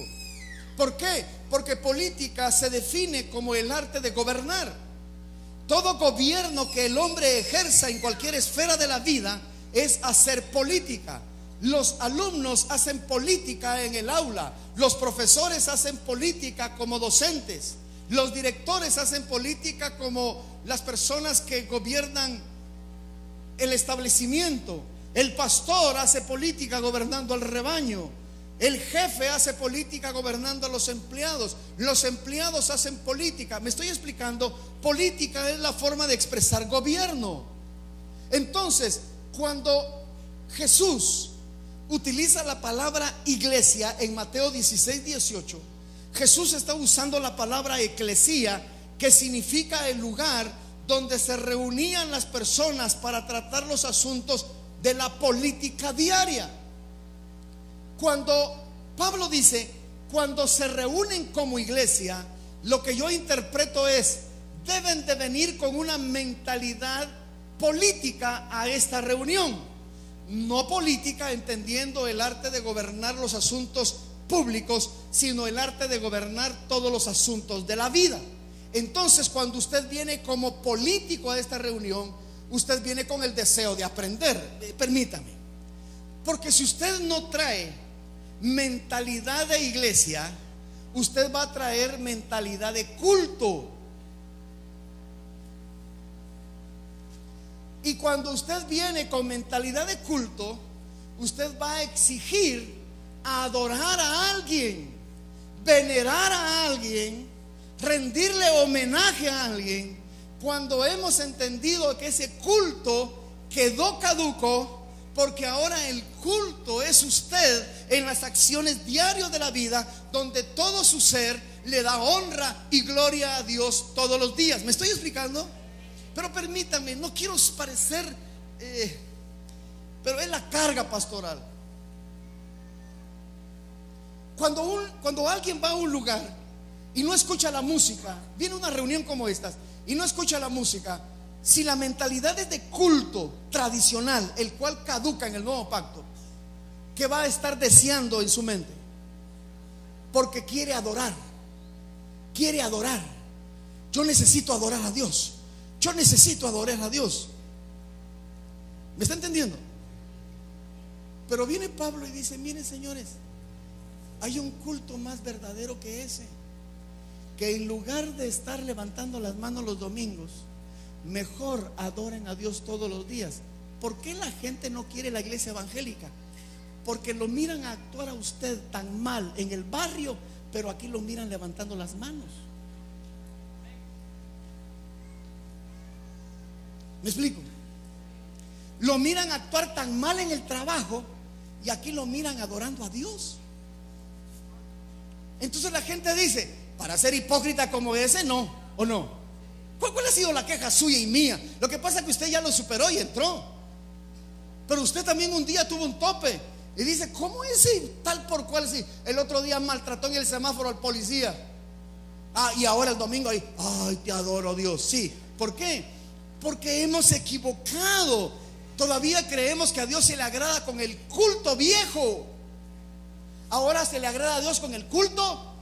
Speaker 2: ¿Por qué? Porque política se define como el arte de gobernar. Todo gobierno que el hombre ejerza en cualquier esfera de la vida es hacer política. Los alumnos hacen política en el aula, los profesores hacen política como docentes, los directores hacen política como las personas que gobiernan el establecimiento, el pastor hace política gobernando al rebaño, el jefe hace política gobernando a los empleados hacen política. ¿Me estoy explicando? Política es la forma de expresar gobierno. Entonces, cuando Jesús utiliza la palabra iglesia en Mateo 16:18, Jesús está usando la palabra eclesía, que significa el lugar donde se reunían las personas para tratar los asuntos de la política diaria. Cuando Pablo dice cuando se reúnen como iglesia, lo que yo interpreto es: deben de venir con una mentalidad política a esta reunión. No política entendiendo el arte de gobernar los asuntos públicos, sino el arte de gobernar todos los asuntos de la vida. Entonces, cuando usted viene como político a esta reunión, usted viene con el deseo de aprender. Permítame, porque si usted no trae mentalidad de iglesia, usted va a traer mentalidad de culto. Y cuando usted viene con mentalidad de culto, usted va a exigir adorar a alguien, venerar a alguien, rendirle homenaje a alguien, cuando hemos entendido que ese culto quedó caduco, porque ahora el culto es usted en las acciones diarias de la vida, donde todo su ser le da honra y gloria a Dios todos los días. ¿Me estoy explicando? Pero permítame, no quiero parecer pero es la carga pastoral. Cuando alguien va a un lugar y no escucha la música, viene a una reunión como estas y no escucha la música, si la mentalidad es de culto tradicional, el cual caduca en el nuevo pacto, ¿qué va a estar deseando en su mente? Porque quiere adorar. Quiere adorar. Yo necesito adorar a Dios. Yo necesito adorar a Dios. ¿Me está entendiendo? Pero viene Pablo y dice: miren, señores, hay un culto más verdadero que ese, que en lugar de estar levantando las manos los domingos, mejor adoren a Dios todos los días. ¿Por qué la gente no quiere la iglesia evangélica? Porque lo miran a actuar a usted tan mal en el barrio, pero aquí lo miran levantando las manos. ¿Me explico? Lo miran actuar tan mal en el trabajo y aquí lo miran adorando a Dios. Entonces la gente dice: para ser hipócrita como ese, no, ¿o no? ¿Cuál ha sido la queja suya y mía? Lo que pasa es que usted ya lo superó y entró, pero usted también un día tuvo un tope y dice: ¿cómo ese tal por cual? Sí, el otro día maltrató en el semáforo al policía. Y ahora el domingo ahí: ay, te adoro, Dios. Sí, ¿por qué? Porque hemos equivocado Todavía creemos que a Dios se le agrada con el culto viejo. Ahora se le agrada a Dios con el culto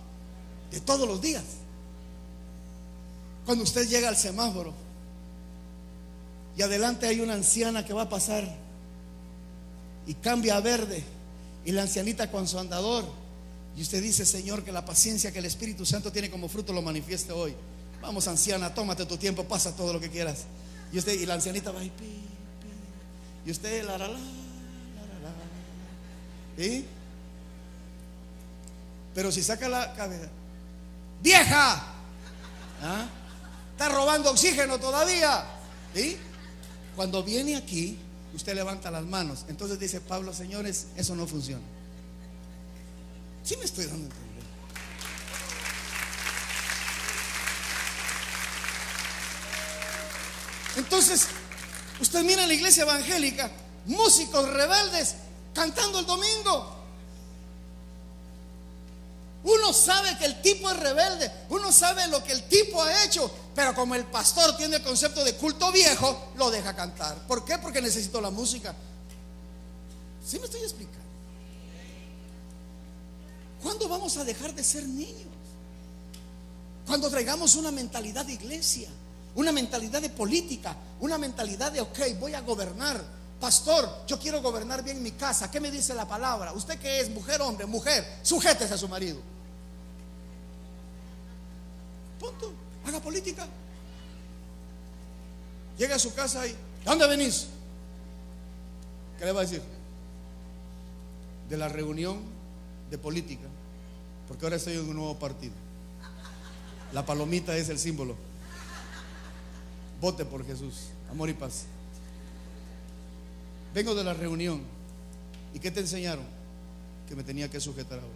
Speaker 2: de todos los días. Cuando usted llega al semáforo y adelante hay una anciana que va a pasar y cambia a verde, y la ancianita con su andador, y usted dice: Señor, que la paciencia que el Espíritu Santo tiene como fruto lo manifieste hoy. Vamos, anciana, tómate tu tiempo, pasa todo lo que quieras. Y la ancianita va y pi, pi, y usted la. ¿Sí? Pero si saca la cabeza: ¡vieja! ¿Ah? Está robando oxígeno todavía. ¿Sí? Cuando viene aquí, usted levanta las manos. Entonces dice Pablo: señores, eso no funciona. ¿Sí me estoy dando a entender? Entonces, usted mira en la iglesia evangélica músicos rebeldes cantando el domingo. Uno sabe que el tipo es rebelde, uno sabe lo que el tipo ha hecho, pero como el pastor tiene el concepto de culto viejo, lo deja cantar. ¿Por qué? Porque necesito la música. ¿Sí me estoy explicando? ¿Cuándo vamos a dejar de ser niños? Cuando traigamos una mentalidad de iglesia, una mentalidad de política, una mentalidad de ok, voy a gobernar. Pastor, yo quiero gobernar bien mi casa. ¿Qué me dice la palabra? Usted que es mujer, hombre, mujer, sujétese a su marido. Punto. Haga política. Llega a su casa y: ¿de dónde venís? ¿Qué le va a decir? De la reunión de política, porque ahora estoy en un nuevo partido. La palomita es el símbolo. Vote por Jesús, amor y paz. Vengo de la reunión. ¿Y qué te enseñaron? Que me tenía que sujetar a vos.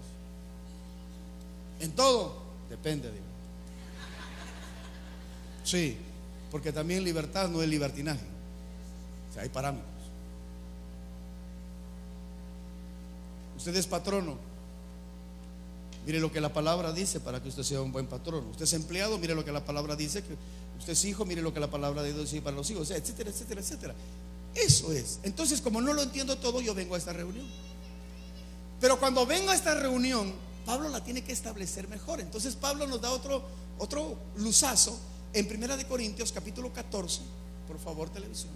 Speaker 2: En todo depende, digo. Sí, porque también libertad no es libertinaje. O sea, hay parámetros. Usted es patrono, mire lo que la palabra dice para que usted sea un buen patrono. Usted es empleado, mire lo que la palabra dice. Que usted es hijo, mire lo que la palabra de Dios dice para los hijos, o sea, etcétera, etcétera, etcétera. Eso es. Entonces, como no lo entiendo todo, yo vengo a esta reunión. Pero cuando vengo a esta reunión, Pablo la tiene que establecer mejor. Entonces Pablo nos da otro luzazo en 1 Corintios capítulo 14. Por favor, televisión.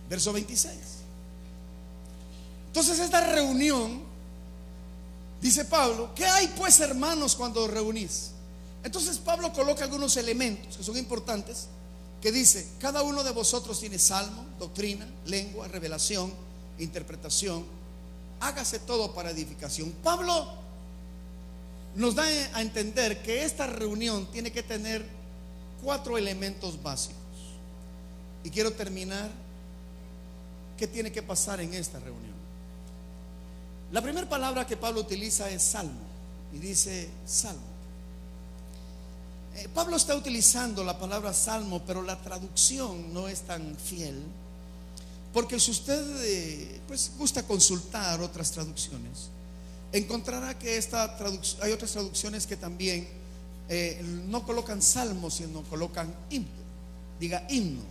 Speaker 2: Verso 26. Entonces esta reunión, dice Pablo: ¿qué hay pues, hermanos, cuando os reunís? Entonces Pablo coloca algunos elementos que son importantes, que dice: cada uno de vosotros tiene salmo, doctrina, lengua, revelación, interpretación. Hágase todo para edificación. Pablo nos da a entender que esta reunión tiene que tener 4 elementos básicos. Y quiero terminar. ¿Qué tiene que pasar en esta reunión? La primera palabra que Pablo utiliza es salmo, y dice salmo. Pablo está utilizando la palabra salmo, pero la traducción no es tan fiel, porque si usted pues gusta consultar otras traducciones, encontrará que hay otras traducciones que también no colocan salmo, sino colocan himno. Diga himno.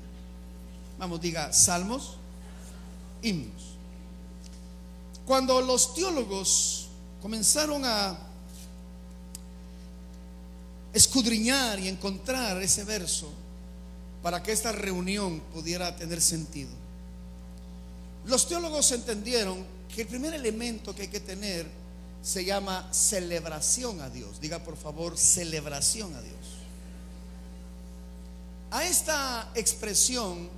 Speaker 2: Vamos, diga salmos, himnos. Cuando los teólogos comenzaron a escudriñar y encontrar ese verso para que esta reunión pudiera tener sentido, los teólogos entendieron que el primer elemento que hay que tener se llama celebración a Dios. Diga por favor, celebración a Dios. A esta expresión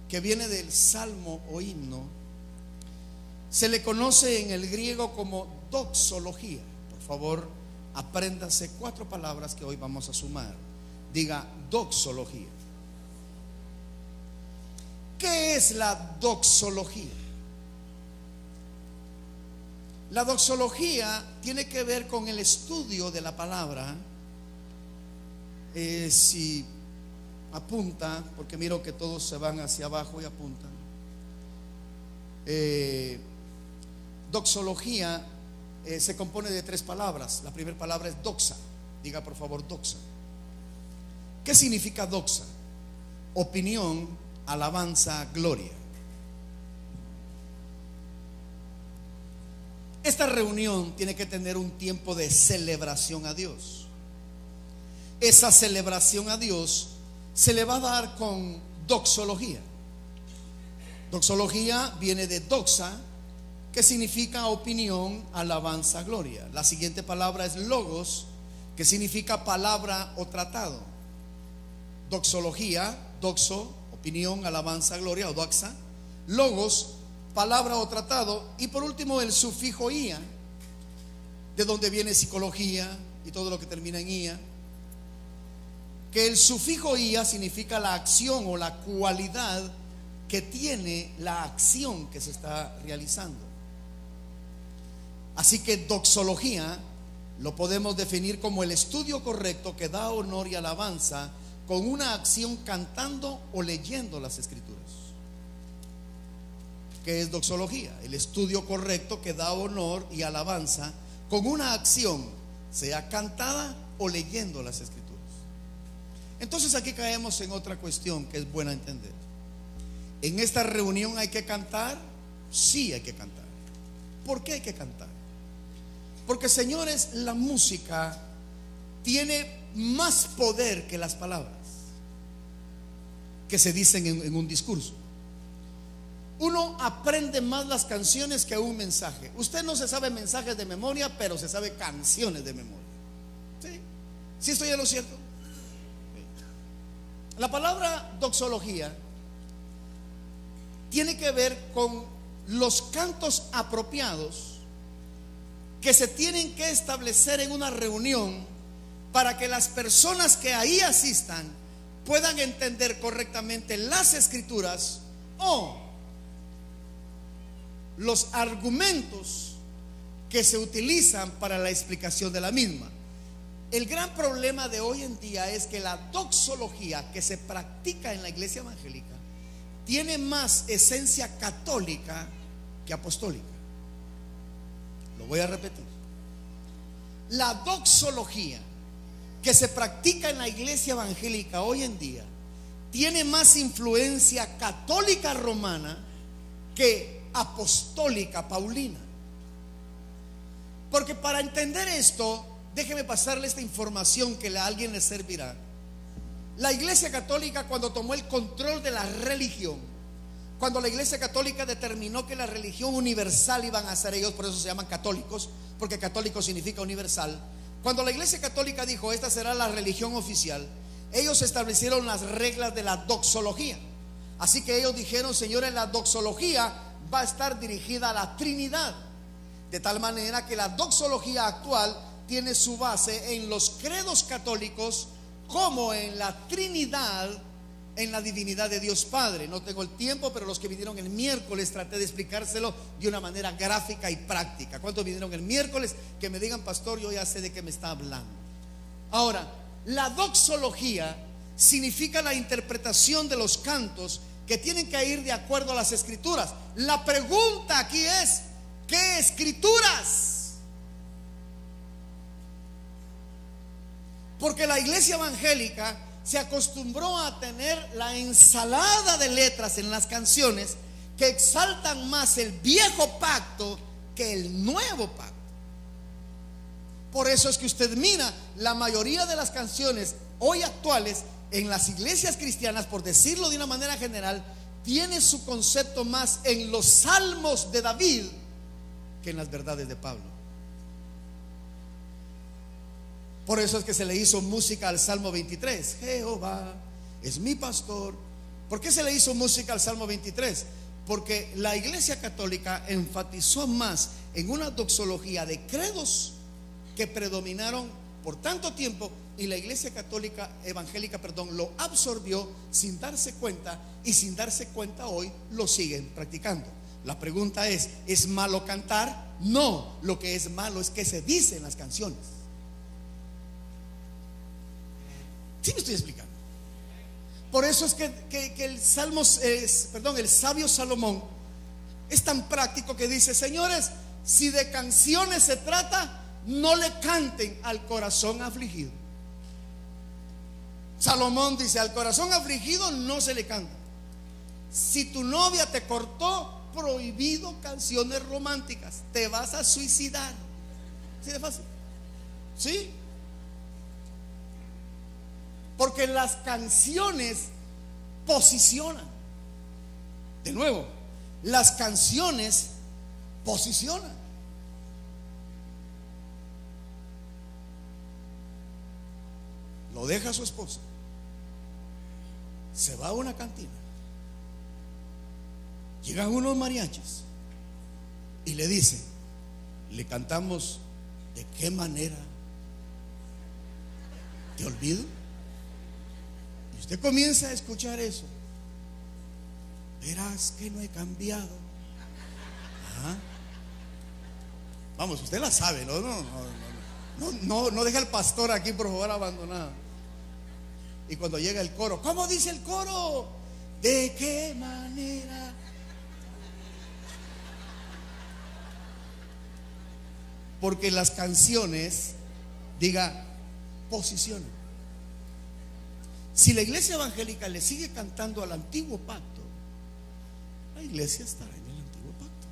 Speaker 2: que viene del salmo o himno se le conoce en el griego como doxología. Por favor, apréndase 4 palabras que hoy vamos a sumar. Diga doxología. ¿Qué es la doxología? La doxología tiene que ver con el estudio de la palabra. Si apunta, porque miro que todos se van hacia abajo y apuntan. Doxología se compone de 3 palabras. La primera palabra es doxa. Diga por favor doxa. ¿Qué significa doxa? opinión, alabanza, gloria. Esta reunión tiene que tener un tiempo de celebración a Dios. Esa celebración a Dios se le va a dar con doxología. Doxología viene de doxa, que significa opinión, alabanza, gloria. La siguiente palabra es logos, que significa palabra o tratado. Doxología, doxo, opinión, alabanza, gloria o doxa. Logos, palabra o tratado. Y por último el sufijo ia, de donde viene psicología y todo lo que termina en ia. Que el sufijo ia significa la acción o la cualidad que tiene la acción que se está realizando. Así que doxología lo podemos definir como el estudio correcto que da honor y alabanza con una acción cantando o leyendo las escrituras. ¿Qué es doxología? El estudio correcto que da honor y alabanza con una acción, sea cantada o leyendo las escrituras. Entonces aquí caemos en otra cuestión que es buena entender. En esta reunión hay que cantar. Sí, hay que cantar. ¿Por qué hay que cantar? Porque, señores, la música tiene más poder que las palabras que se dicen en un discurso. Uno aprende más las canciones que un mensaje. Usted no se sabe mensajes de memoria, pero se sabe canciones de memoria. ¿Sí? ¿Sí estoy en lo cierto? Sí. La palabra doxología tiene que ver con los cantos apropiados que se tienen que establecer en una reunión para que las personas que ahí asistan puedan entender correctamente las escrituras o los argumentos que se utilizan para la explicación de la misma. El gran problema de hoy en día es que la doxología que se practica en la iglesia evangélica tiene más esencia católica que apostólica. Lo voy a repetir. La doxología que se practica en la iglesia evangélica hoy en día tiene más influencia católica romana que apostólica paulina. Porque para entender esto, déjeme pasarle esta información que a alguien le servirá. La iglesia católica, cuando tomó el control de la religión, cuando la iglesia católica determinó que la religión universal iban a ser ellos, por eso se llaman católicos, porque católico significa universal. Cuando la iglesia católica dijo esta será la religión oficial, ellos establecieron las reglas de la doxología. Así que ellos dijeron, señores, la doxología va a estar dirigida a la Trinidad, de tal manera que la doxología actual tiene su base en los credos católicos como en la Trinidad, en la divinidad de Dios Padre. No tengo el tiempo, pero los que vinieron el miércoles traté de explicárselo de una manera gráfica y práctica. ¿Cuántos vinieron el miércoles? Que me digan, pastor, yo ya sé de qué me está hablando. Ahora, la doxología significa la interpretación de los cantos que tienen que ir de acuerdo a las escrituras. La pregunta aquí es, ¿qué escrituras? Porque la iglesia evangélica se acostumbró a tener la ensalada de letras en las canciones que exaltan más el viejo pacto que el nuevo pacto. Por eso es que usted mira la mayoría de las canciones hoy actuales en las iglesias cristianas, por decirlo de una manera general, tiene su concepto más en los salmos de David que en las verdades de Pablo. Por eso es que se le hizo música al Salmo 23. Jehová es mi pastor. ¿Por qué se le hizo música al Salmo 23? Porque la iglesia católica enfatizó más en una doxología de credos que predominaron por tanto tiempo, y la iglesia católica evangélica, lo absorbió sin darse cuenta, y sin darse cuenta hoy lo siguen practicando. La pregunta ¿es malo cantar? No, lo que es malo es que se dice en las canciones. ¿Sí me estoy explicando? Por eso es que el el sabio Salomón es tan práctico que dice, señores, si de canciones se trata, no le canten al corazón afligido. Salomón dice: al corazón afligido no se le canta. Si tu novia te cortó, prohibido canciones románticas, te vas a suicidar. ¿Sí de fácil? ¿Sí? Porque las canciones posicionan. De nuevo, las canciones posicionan. Lo deja su esposa, se va a una cantina, llegan unos mariachis y le dicen: le cantamos ¿de qué manera te olvido? Y usted comienza a escuchar eso. Verás que no he cambiado. ¿Ah? Vamos, usted la sabe, no deja al pastor aquí, por favor, abandonado. Y cuando llega el coro, ¿cómo dice el coro? ¿De qué manera? Porque las canciones, diga, posicionan. Si la iglesia evangélica le sigue cantando al antiguo pacto, la iglesia estará en el antiguo pacto.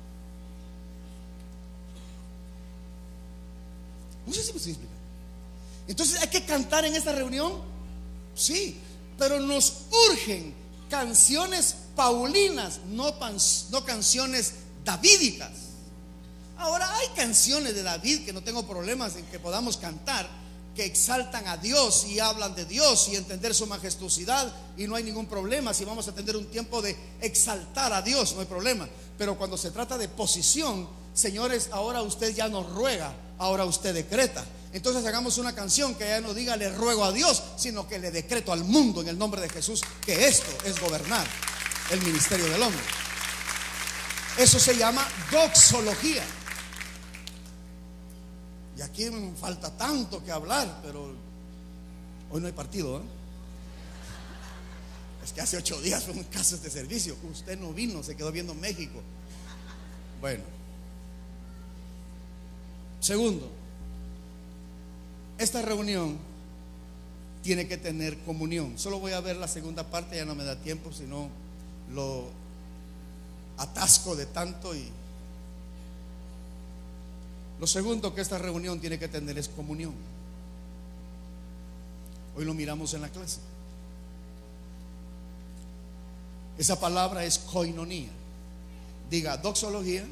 Speaker 2: No sé si me estoy explicando. Entonces, ¿hay que cantar en esta reunión? Sí, pero nos urgen canciones paulinas, no canciones davídicas. Ahora, hay canciones de David que no tengo problemas en que podamos cantar, que exaltan a Dios y hablan de Dios y entender su majestuosidad, y no hay ningún problema. Si vamos a tener un tiempo de exaltar a Dios, no hay problema. Pero cuando se trata de posición, señores, ahora usted ya no ruega, ahora usted decreta. Entonces hagamos una canción que ya no diga le ruego a Dios, sino que le decreto al mundo en el nombre de Jesús que esto es gobernar el ministerio del hombre. Eso se llama doxología. Y aquí me falta tanto que hablar, pero hoy no hay partido, ¿eh? Es que hace 8 días fue un caso de servicio. Usted no vino, se quedó viendo México. Bueno, segundo, esta reunión tiene que tener comunión. Solo voy a ver la segunda parte, ya no me da tiempo, si no lo atasco de tanto. Y lo segundo que esta reunión tiene que tener es comunión. Hoy lo miramos en la clase. Esa palabra es koinonía. Diga doxología,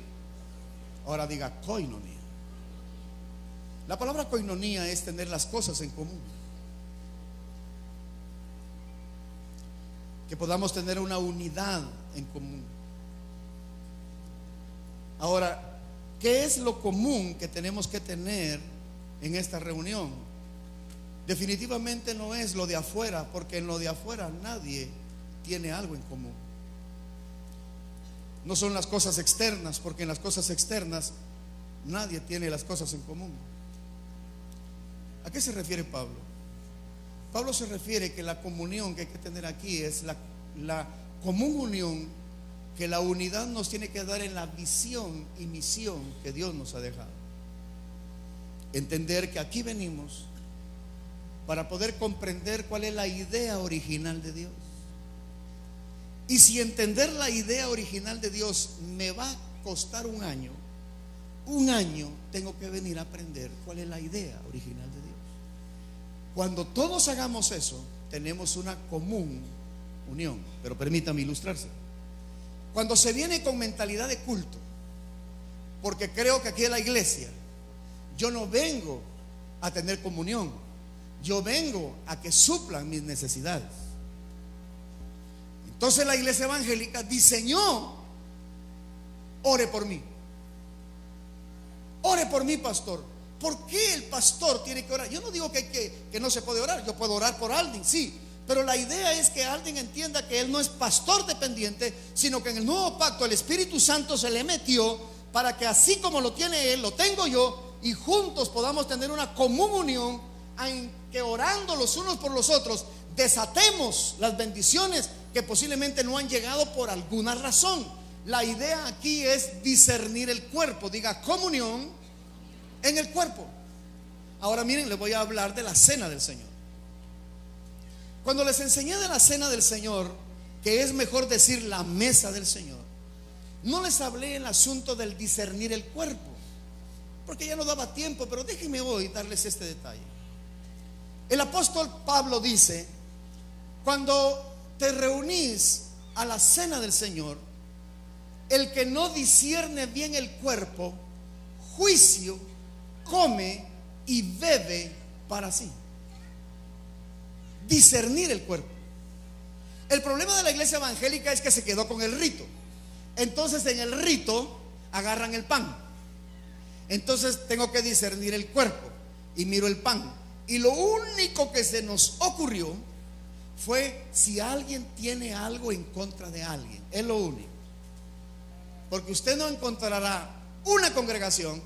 Speaker 2: ahora diga koinonía. La palabra koinonía es tener las cosas en común. Que podamos tener una unidad en común. Ahora, ¿qué es lo común que tenemos que tener en esta reunión? Definitivamente no es lo de afuera, porque en lo de afuera nadie tiene algo en común. No son las cosas externas, porque en las cosas externas nadie tiene las cosas en común. ¿A qué se refiere Pablo? Pablo se refiere que la comunión que hay que tener aquí es la común unión, que la unidad nos tiene que dar en la visión y misión que Dios nos ha dejado. Entender que aquí venimos para poder comprender cuál es la idea original de Dios. Y si entender la idea original de Dios me va a costar un año tengo que venir a aprender cuál es la idea original de Dios. Cuando todos hagamos eso, tenemos una común unión. Pero permítame ilustrarse. Cuando se viene con mentalidad de culto, porque creo que aquí en la iglesia yo no vengo a tener comunión, yo vengo a que suplan mis necesidades. Entonces la iglesia evangélica diseñó: ore por mí. Ore por mí, pastor. ¿Por qué el pastor tiene que orar? Yo no digo que no se puede orar. Yo puedo orar por alguien, sí. Pero la idea es que alguien entienda que él no es pastor dependiente, sino que en el nuevo pacto el Espíritu Santo se le metió para que así como lo tiene él, lo tengo yo, y juntos podamos tener una común unión en que orando los unos por los otros desatemos las bendiciones que posiblemente no han llegado por alguna razón. La idea aquí es discernir el cuerpo. Diga comunión en el cuerpo. Ahora miren, les voy a hablar de la cena del Señor. Cuando les enseñé de la cena del Señor, que es mejor decir la mesa del Señor, no les hablé el asunto del discernir el cuerpo, porque ya no daba tiempo, pero déjenme hoy darles este detalle. El apóstol Pablo dice: cuando te reunís a la cena del Señor, el que no discierne bien el cuerpo, juicio come y bebe para sí. Discernir el cuerpo. El problema de la iglesia evangélica es que se quedó con el rito. Entonces en el rito agarran el pan. Entonces tengo que discernir el cuerpo y miro el pan. Y lo único que se nos ocurrió fue si alguien tiene algo en contra de alguien. Es lo único. Porque usted no encontrará una congregación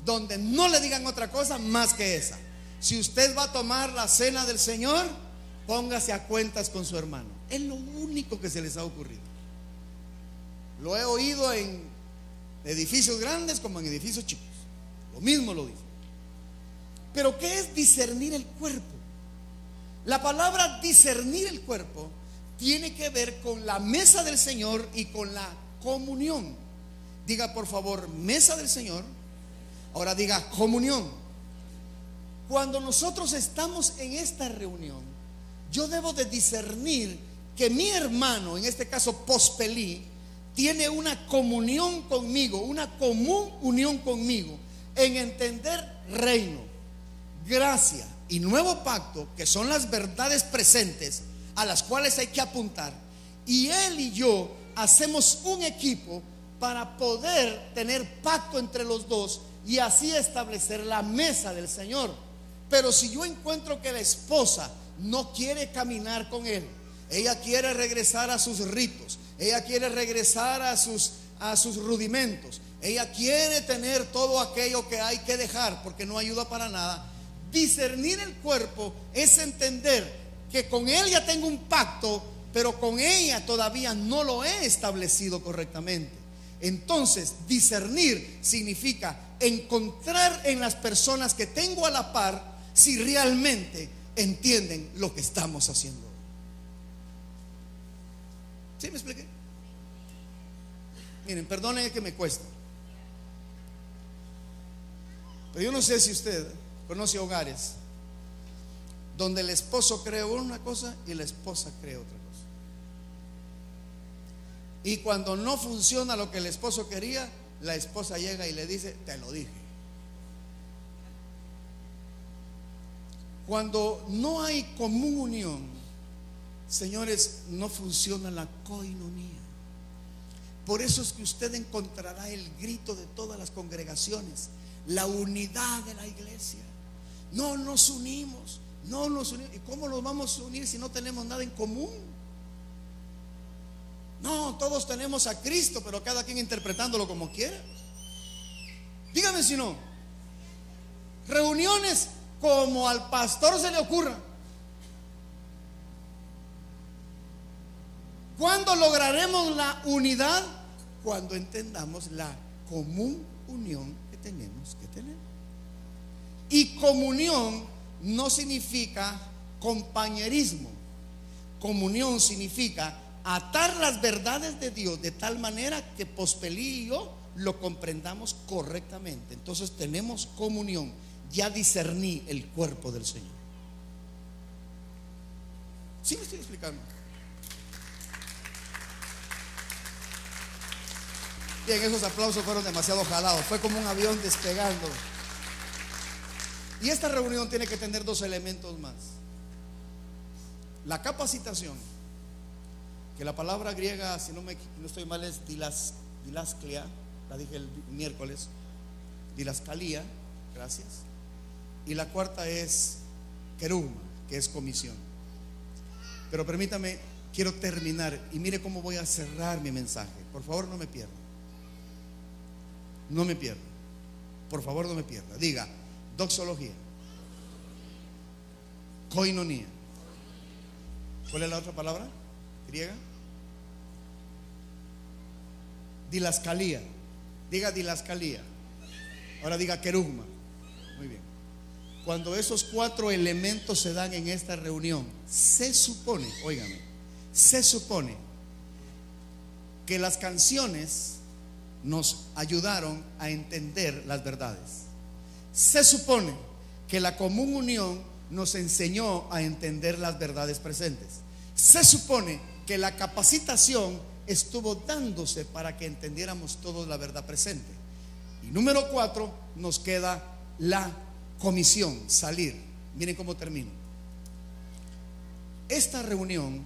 Speaker 2: donde no le digan otra cosa más que esa. Si usted va a tomar la cena del Señor, póngase a cuentas con su hermano. Es lo único que se les ha ocurrido. Lo he oído en edificios grandes como en edificios chicos. Lo mismo lo dice. Pero ¿qué es discernir el cuerpo? La palabra discernir el cuerpo tiene que ver con la mesa del Señor y con la comunión. Diga por favor, mesa del Señor. Ahora diga comunión. Cuando nosotros estamos en esta reunión, yo debo de discernir que mi hermano, en este caso Pospelí, tiene una comunión conmigo, una común unión conmigo en entender reino, gracia y nuevo pacto, que son las verdades presentes a las cuales hay que apuntar. Y él y yo hacemos un equipo para poder tener pacto entre los dos y así establecer la mesa del Señor. Pero si yo encuentro que la esposa no quiere caminar con él, ella quiere regresar a sus ritos, ella quiere regresar a sus rudimentos, ella quiere tener todo aquello que hay que dejar porque no ayuda para nada. Discernir el cuerpo es entender que con él ya tengo un pacto, pero con ella todavía no lo he establecido correctamente. Entonces, discernir significa encontrar en las personas que tengo a la par si realmente entienden lo que estamos haciendo. ¿Sí me expliqué? Miren, perdonen que me cuesta, pero yo no sé si usted conoce hogares donde el esposo cree una cosa y la esposa cree otra cosa. Y cuando no funciona lo que el esposo quería, la esposa llega y le dice: te lo dije. Cuando no hay comunión, señores, no funciona la coinonía. Por eso es que usted encontrará el grito de todas las congregaciones: la unidad de la iglesia. No nos unimos, no nos unimos. ¿Y cómo nos vamos a unir si no tenemos nada en común? No, todos tenemos a Cristo, pero cada quien interpretándolo como quiera. Dígame si no. Reuniones como al pastor se le ocurra. ¿Cuándo lograremos la unidad? Cuando entendamos la común unión que tenemos que tener. Y comunión no significa compañerismo. Comunión significa atar las verdades de Dios de tal manera que Pospelí y yo lo comprendamos correctamente. Entonces tenemos comunión. Ya discerní el cuerpo del Señor. ¿Sí me estoy explicando? Bien, esos aplausos fueron demasiado jalados. Fue como un avión despegando. Y esta reunión tiene que tener dos elementos más: la capacitación, que la palabra griega, si no estoy mal, es dilasklia, la dije el miércoles, dilascalía, gracias. Y la cuarta es queruma, que es comisión. Pero permítame, quiero terminar y mire cómo voy a cerrar mi mensaje. Por favor, no me pierda. No me pierda. Por favor, no me pierda. Diga: doxología, koinonía. ¿Cuál es la otra palabra griega? Dilascalía. Diga dilascalía. Ahora diga querugma. Muy bien. cuando esos 4 elementos se dan en esta reunión, se supone, óigame, se supone que las canciones nos ayudaron a entender las verdades. Se supone que la común unión nos enseñó a entender las verdades presentes. Se supone que la capacitación estuvo dándose para que entendiéramos todos la verdad presente. Y número 4, nos queda la comisión, salir. Miren cómo termino. Esta reunión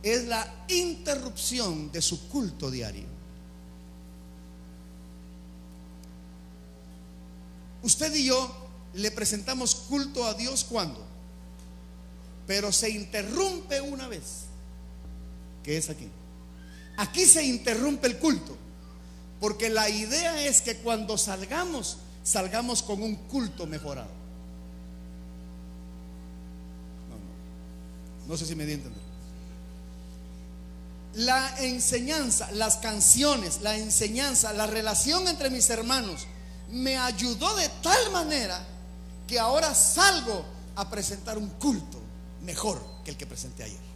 Speaker 2: es la interrupción de su culto diario. Usted y yo le presentamos culto a Dios cuando, pero se interrumpe una vez, que es aquí. Aquí se interrumpe el culto, porque la idea es que cuando salgamos con un culto mejorado. No sé si me di a entender. La enseñanza, las canciones, la enseñanza, la relación entre mis hermanos me ayudó de tal manera que ahora salgo a presentar un culto mejor que el que presenté ayer.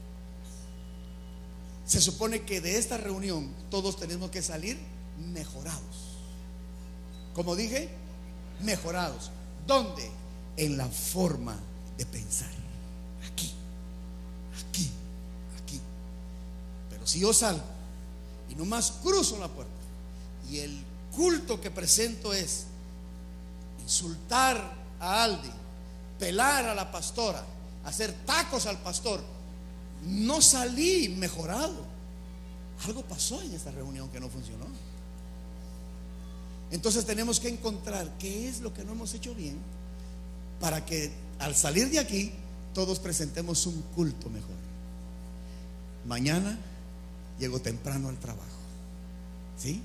Speaker 2: Se supone que de esta reunión todos tenemos que salir mejorados. Como dije, mejorados. ¿Dónde? En la forma de pensar. Aquí. Pero si yo salgo y nomás cruzo la puerta y el culto que presento es insultar a Aldi, pelar a la pastora, hacer tacos al pastor, no salí mejorado. Algo pasó en esta reunión que no funcionó. Entonces tenemos que encontrar qué es lo que no hemos hecho bien, para que al salir de aquí todos presentemos un culto mejor. Mañana llego temprano al trabajo, ¿sí?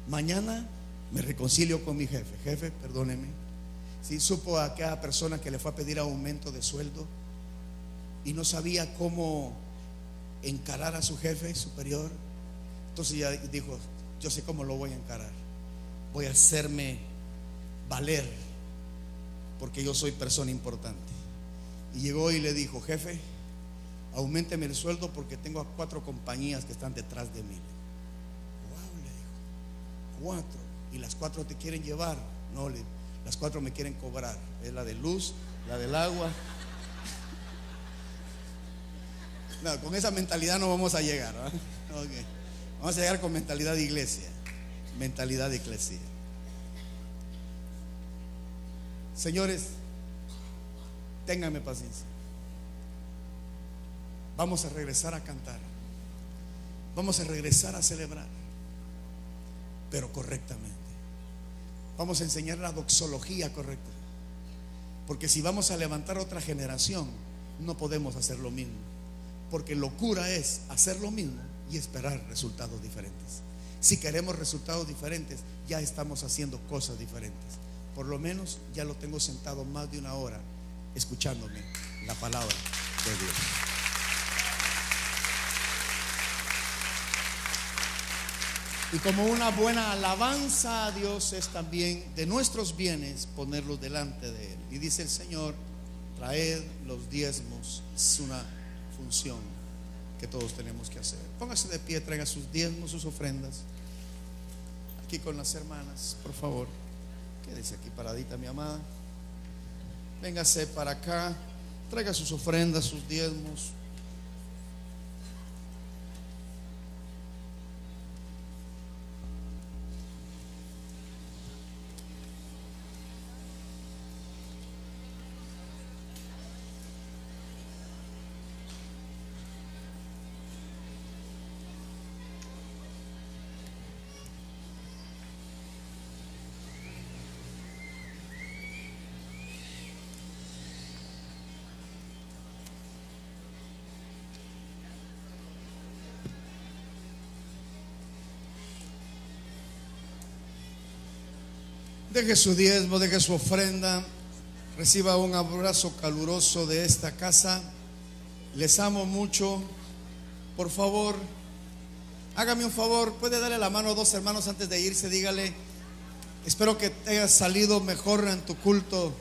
Speaker 2: Mañana me reconcilio con mi jefe. Jefe, perdóneme. Si supo a aquella persona que le fue a pedir aumento de sueldo y no sabía cómo encarar a su jefe superior, entonces ya dijo: yo sé cómo lo voy a encarar. Voy a hacerme valer, porque yo soy persona importante. Y llegó y le dijo: jefe, auménteme el sueldo porque tengo a 4 compañías que están detrás de mí. Wow, le dijo: 4, y las 4 te quieren llevar. No, las 4 me quieren cobrar. Es la de luz, la del agua. No, con esa mentalidad no vamos a llegar, ¿verdad? Okay. Vamos a llegar con mentalidad de iglesia. Mentalidad de iglesia. Señores, ténganme paciencia. Vamos a regresar a cantar. Vamos a regresar a celebrar, pero correctamente. Vamos a enseñar la doxología correcta, porque si vamos a levantar otra generación, no podemos hacer lo mismo, porque locura es hacer lo mismo y esperar resultados diferentes. Si queremos resultados diferentes, ya estamos haciendo cosas diferentes. Por lo menos ya lo tengo sentado más de 1 hora escuchándome la palabra de Dios. Y como una buena alabanza a Dios es también de nuestros bienes ponerlos delante de Él. Y dice el Señor: traed los diezmos. Es una función que todos tenemos que hacer. Póngase de pie, traiga sus diezmos, sus ofrendas. Aquí con las hermanas, por favor. Quédese aquí paradita, mi amada. Véngase para acá, traiga sus ofrendas, sus diezmos. Deje su diezmo, deje su ofrenda. Reciba un abrazo caluroso de esta casa. Les amo mucho. Por favor, hágame un favor. Puede darle la mano a 2 hermanos antes de irse. Dígale: espero que te hayas salido mejor en tu culto.